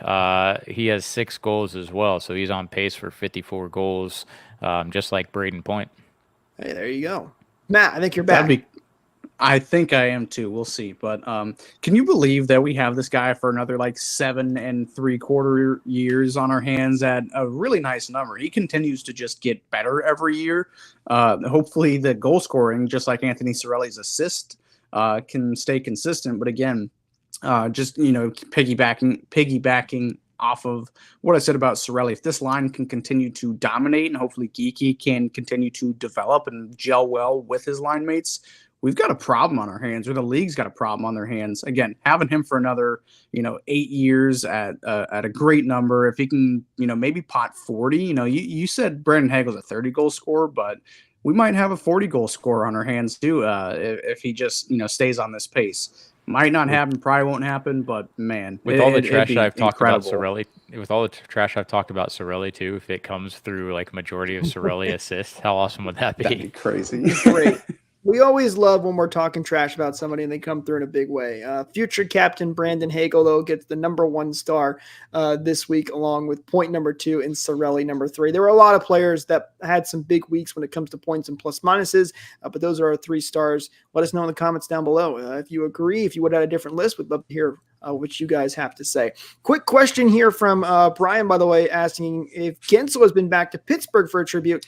He has 6 goals as well, so he's on pace for 54 goals, just like Braden Point. Hey, there you go, Matt. I think you're back. I think I am too. We'll see. But can you believe that we have this guy for another 7 3/4 years on our hands at a really nice number? He continues to just get better every year. Hopefully the goal scoring, just like Anthony Cirelli's assist, can stay consistent. But again, just piggybacking off of what I said about Cirelli, if this line can continue to dominate and hopefully Geeky can continue to develop and gel well with his line mates, we've got a problem on our hands, or the league's got a problem on their hands. Again, having him for another, 8 years at a great number. If he can, maybe pot 40, you said Brandon Hagel's a 30-goal scorer, but we might have a 40-goal scorer on our hands too if he just, stays on this pace. Might not happen, probably won't happen, but man, with all the trash I've talked about Cirelli, too, if it comes through majority of Cirelli assists, how awesome would that be? That'd be crazy. Great. We always love when we're talking trash about somebody and they come through in a big way. Future captain Brandon Hagel, though, gets the number 1 star this week, along with point number 2 and Cirelli number 3. There were a lot of players that had some big weeks when it comes to points and plus minuses, but those are our 3 stars. Let us know in the comments down below if you agree. If you would have a different list, we'd love to hear what you guys have to say. Quick question here from Brian, by the way, asking if Gensel has been back to Pittsburgh for a tribute.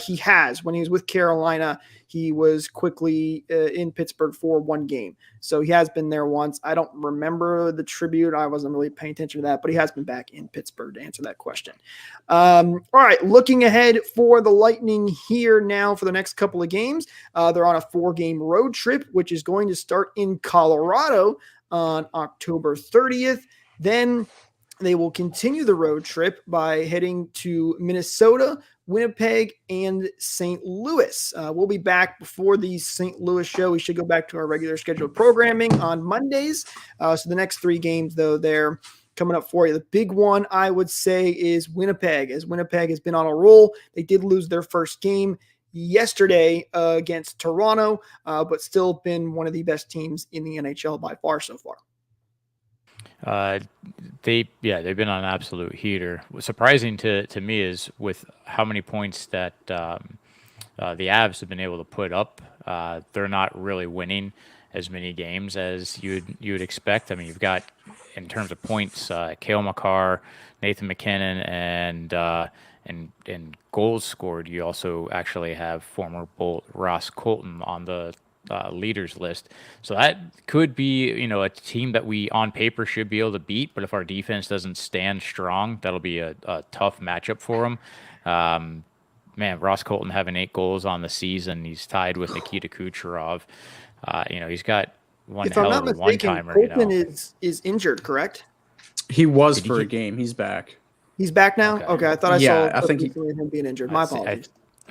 He has. When he was with Carolina, he was quickly in Pittsburgh for 1 game. So he has been there once. I don't remember the tribute. I wasn't really paying attention to that, but he has been back in Pittsburgh to answer that question. All right, looking ahead for the Lightning here now for the next couple of games. They're on a 4-game road trip, which is going to start in Colorado on October 30th. Then they will continue the road trip by heading to Minnesota, Winnipeg, and St. Louis. We'll be back before the St. Louis show. We should go back to our regular scheduled programming on Mondays. So the next 3 games, though, they're coming up for you. The big one, I would say, is Winnipeg, as Winnipeg has been on a roll. They did lose their first game yesterday against Toronto, but still been one of the best teams in the NHL by far so far. They've been on an absolute heater. What's surprising to me is with how many points that the Avs have been able to put up. They're not really winning as many games as you'd expect. I mean, you've got, in terms of points, Cale Makar, Nathan McKinnon, and goals scored. You also actually have former Bolt Ross Colton on the leaders list. So that could be, a team that we on paper should be able to beat. But if our defense doesn't stand strong, that'll be a tough matchup for them. Man, Ross Colton having 8 goals on the season. He's tied with Nikita Kucherov. He's got one hell of a one-timer. Colton is injured, correct? He was for a game. He's back. He's back now? Okay, I thought I saw I think him being injured. My apologies.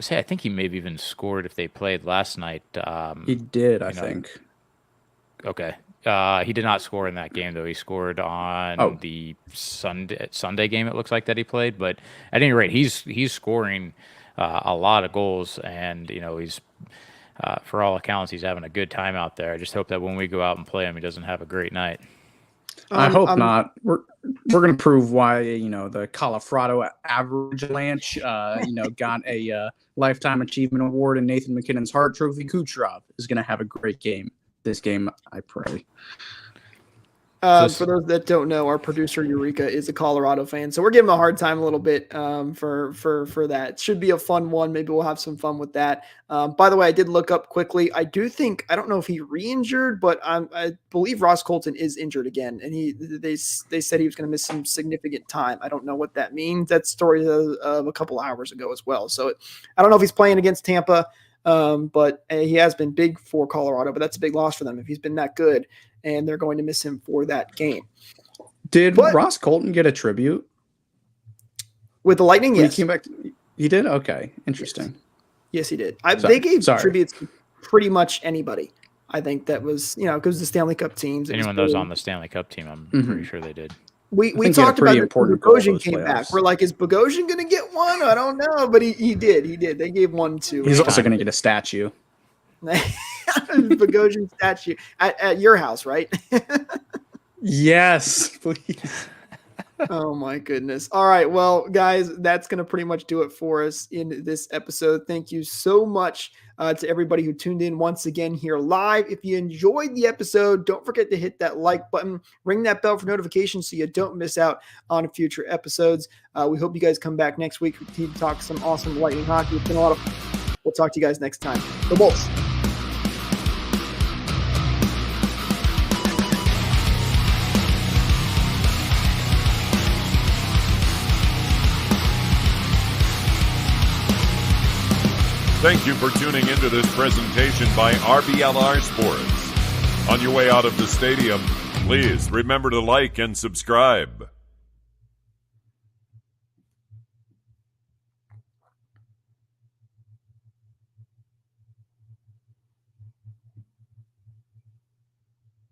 I think he maybe even scored if they played last night. He did, I think. Okay. He did not score in that game, though. He scored on the Sunday game, it looks like, that he played. But at any rate, he's scoring a lot of goals, and he's for all accounts he's having a good time out there. I just hope that when we go out and play him, he doesn't have a great night. I hope not. We're going to prove why the Colorado Avalanche got a lifetime achievement award in Nathan McKinnon's Hart Trophy. Kucherov is going to have a great game this game, I pray. For those that don't know, our producer Eureka is a Colorado fan, so we're giving him a hard time a little bit for that. It should be a fun one. Maybe we'll have some fun with that. By the way, I did look up quickly. I don't know if he re-injured, but I believe Ross Colton is injured again, and they said he was going to miss some significant time. I don't know what that means. That story of a couple hours ago as well. So I don't know if he's playing against Tampa, but he has been big for Colorado. But that's a big loss for them if he's been that good. And they're going to miss him for that game. Did Ross Colton get a tribute with the Lightning? Yes, he came back. He did. Okay, interesting. Yes, he did. They gave tributes to pretty much anybody. I think that was because the Stanley Cup teams. Anyone that was on the Stanley Cup team, I'm pretty sure they did. We talked about it when Bogosian came back. We're like, is Bogosian going to get one? I don't know, but he did. He did. They gave one to. He's also going to get a statue. Bogosian statue at your house, right? Yes, please. Oh my goodness. All right. Well, guys, that's going to pretty much do it for us in this episode. Thank you so much to everybody who tuned in once again here live. If you enjoyed the episode, don't forget to hit that like button, ring that bell for notifications so you don't miss out on future episodes. We hope you guys come back next week to talk some awesome Lightning hockey. It's been a lot of fun. We'll talk to you guys next time. The Bulls. Thank you for tuning into this presentation by RBLR Sports. On your way out of the stadium, please remember to like and subscribe.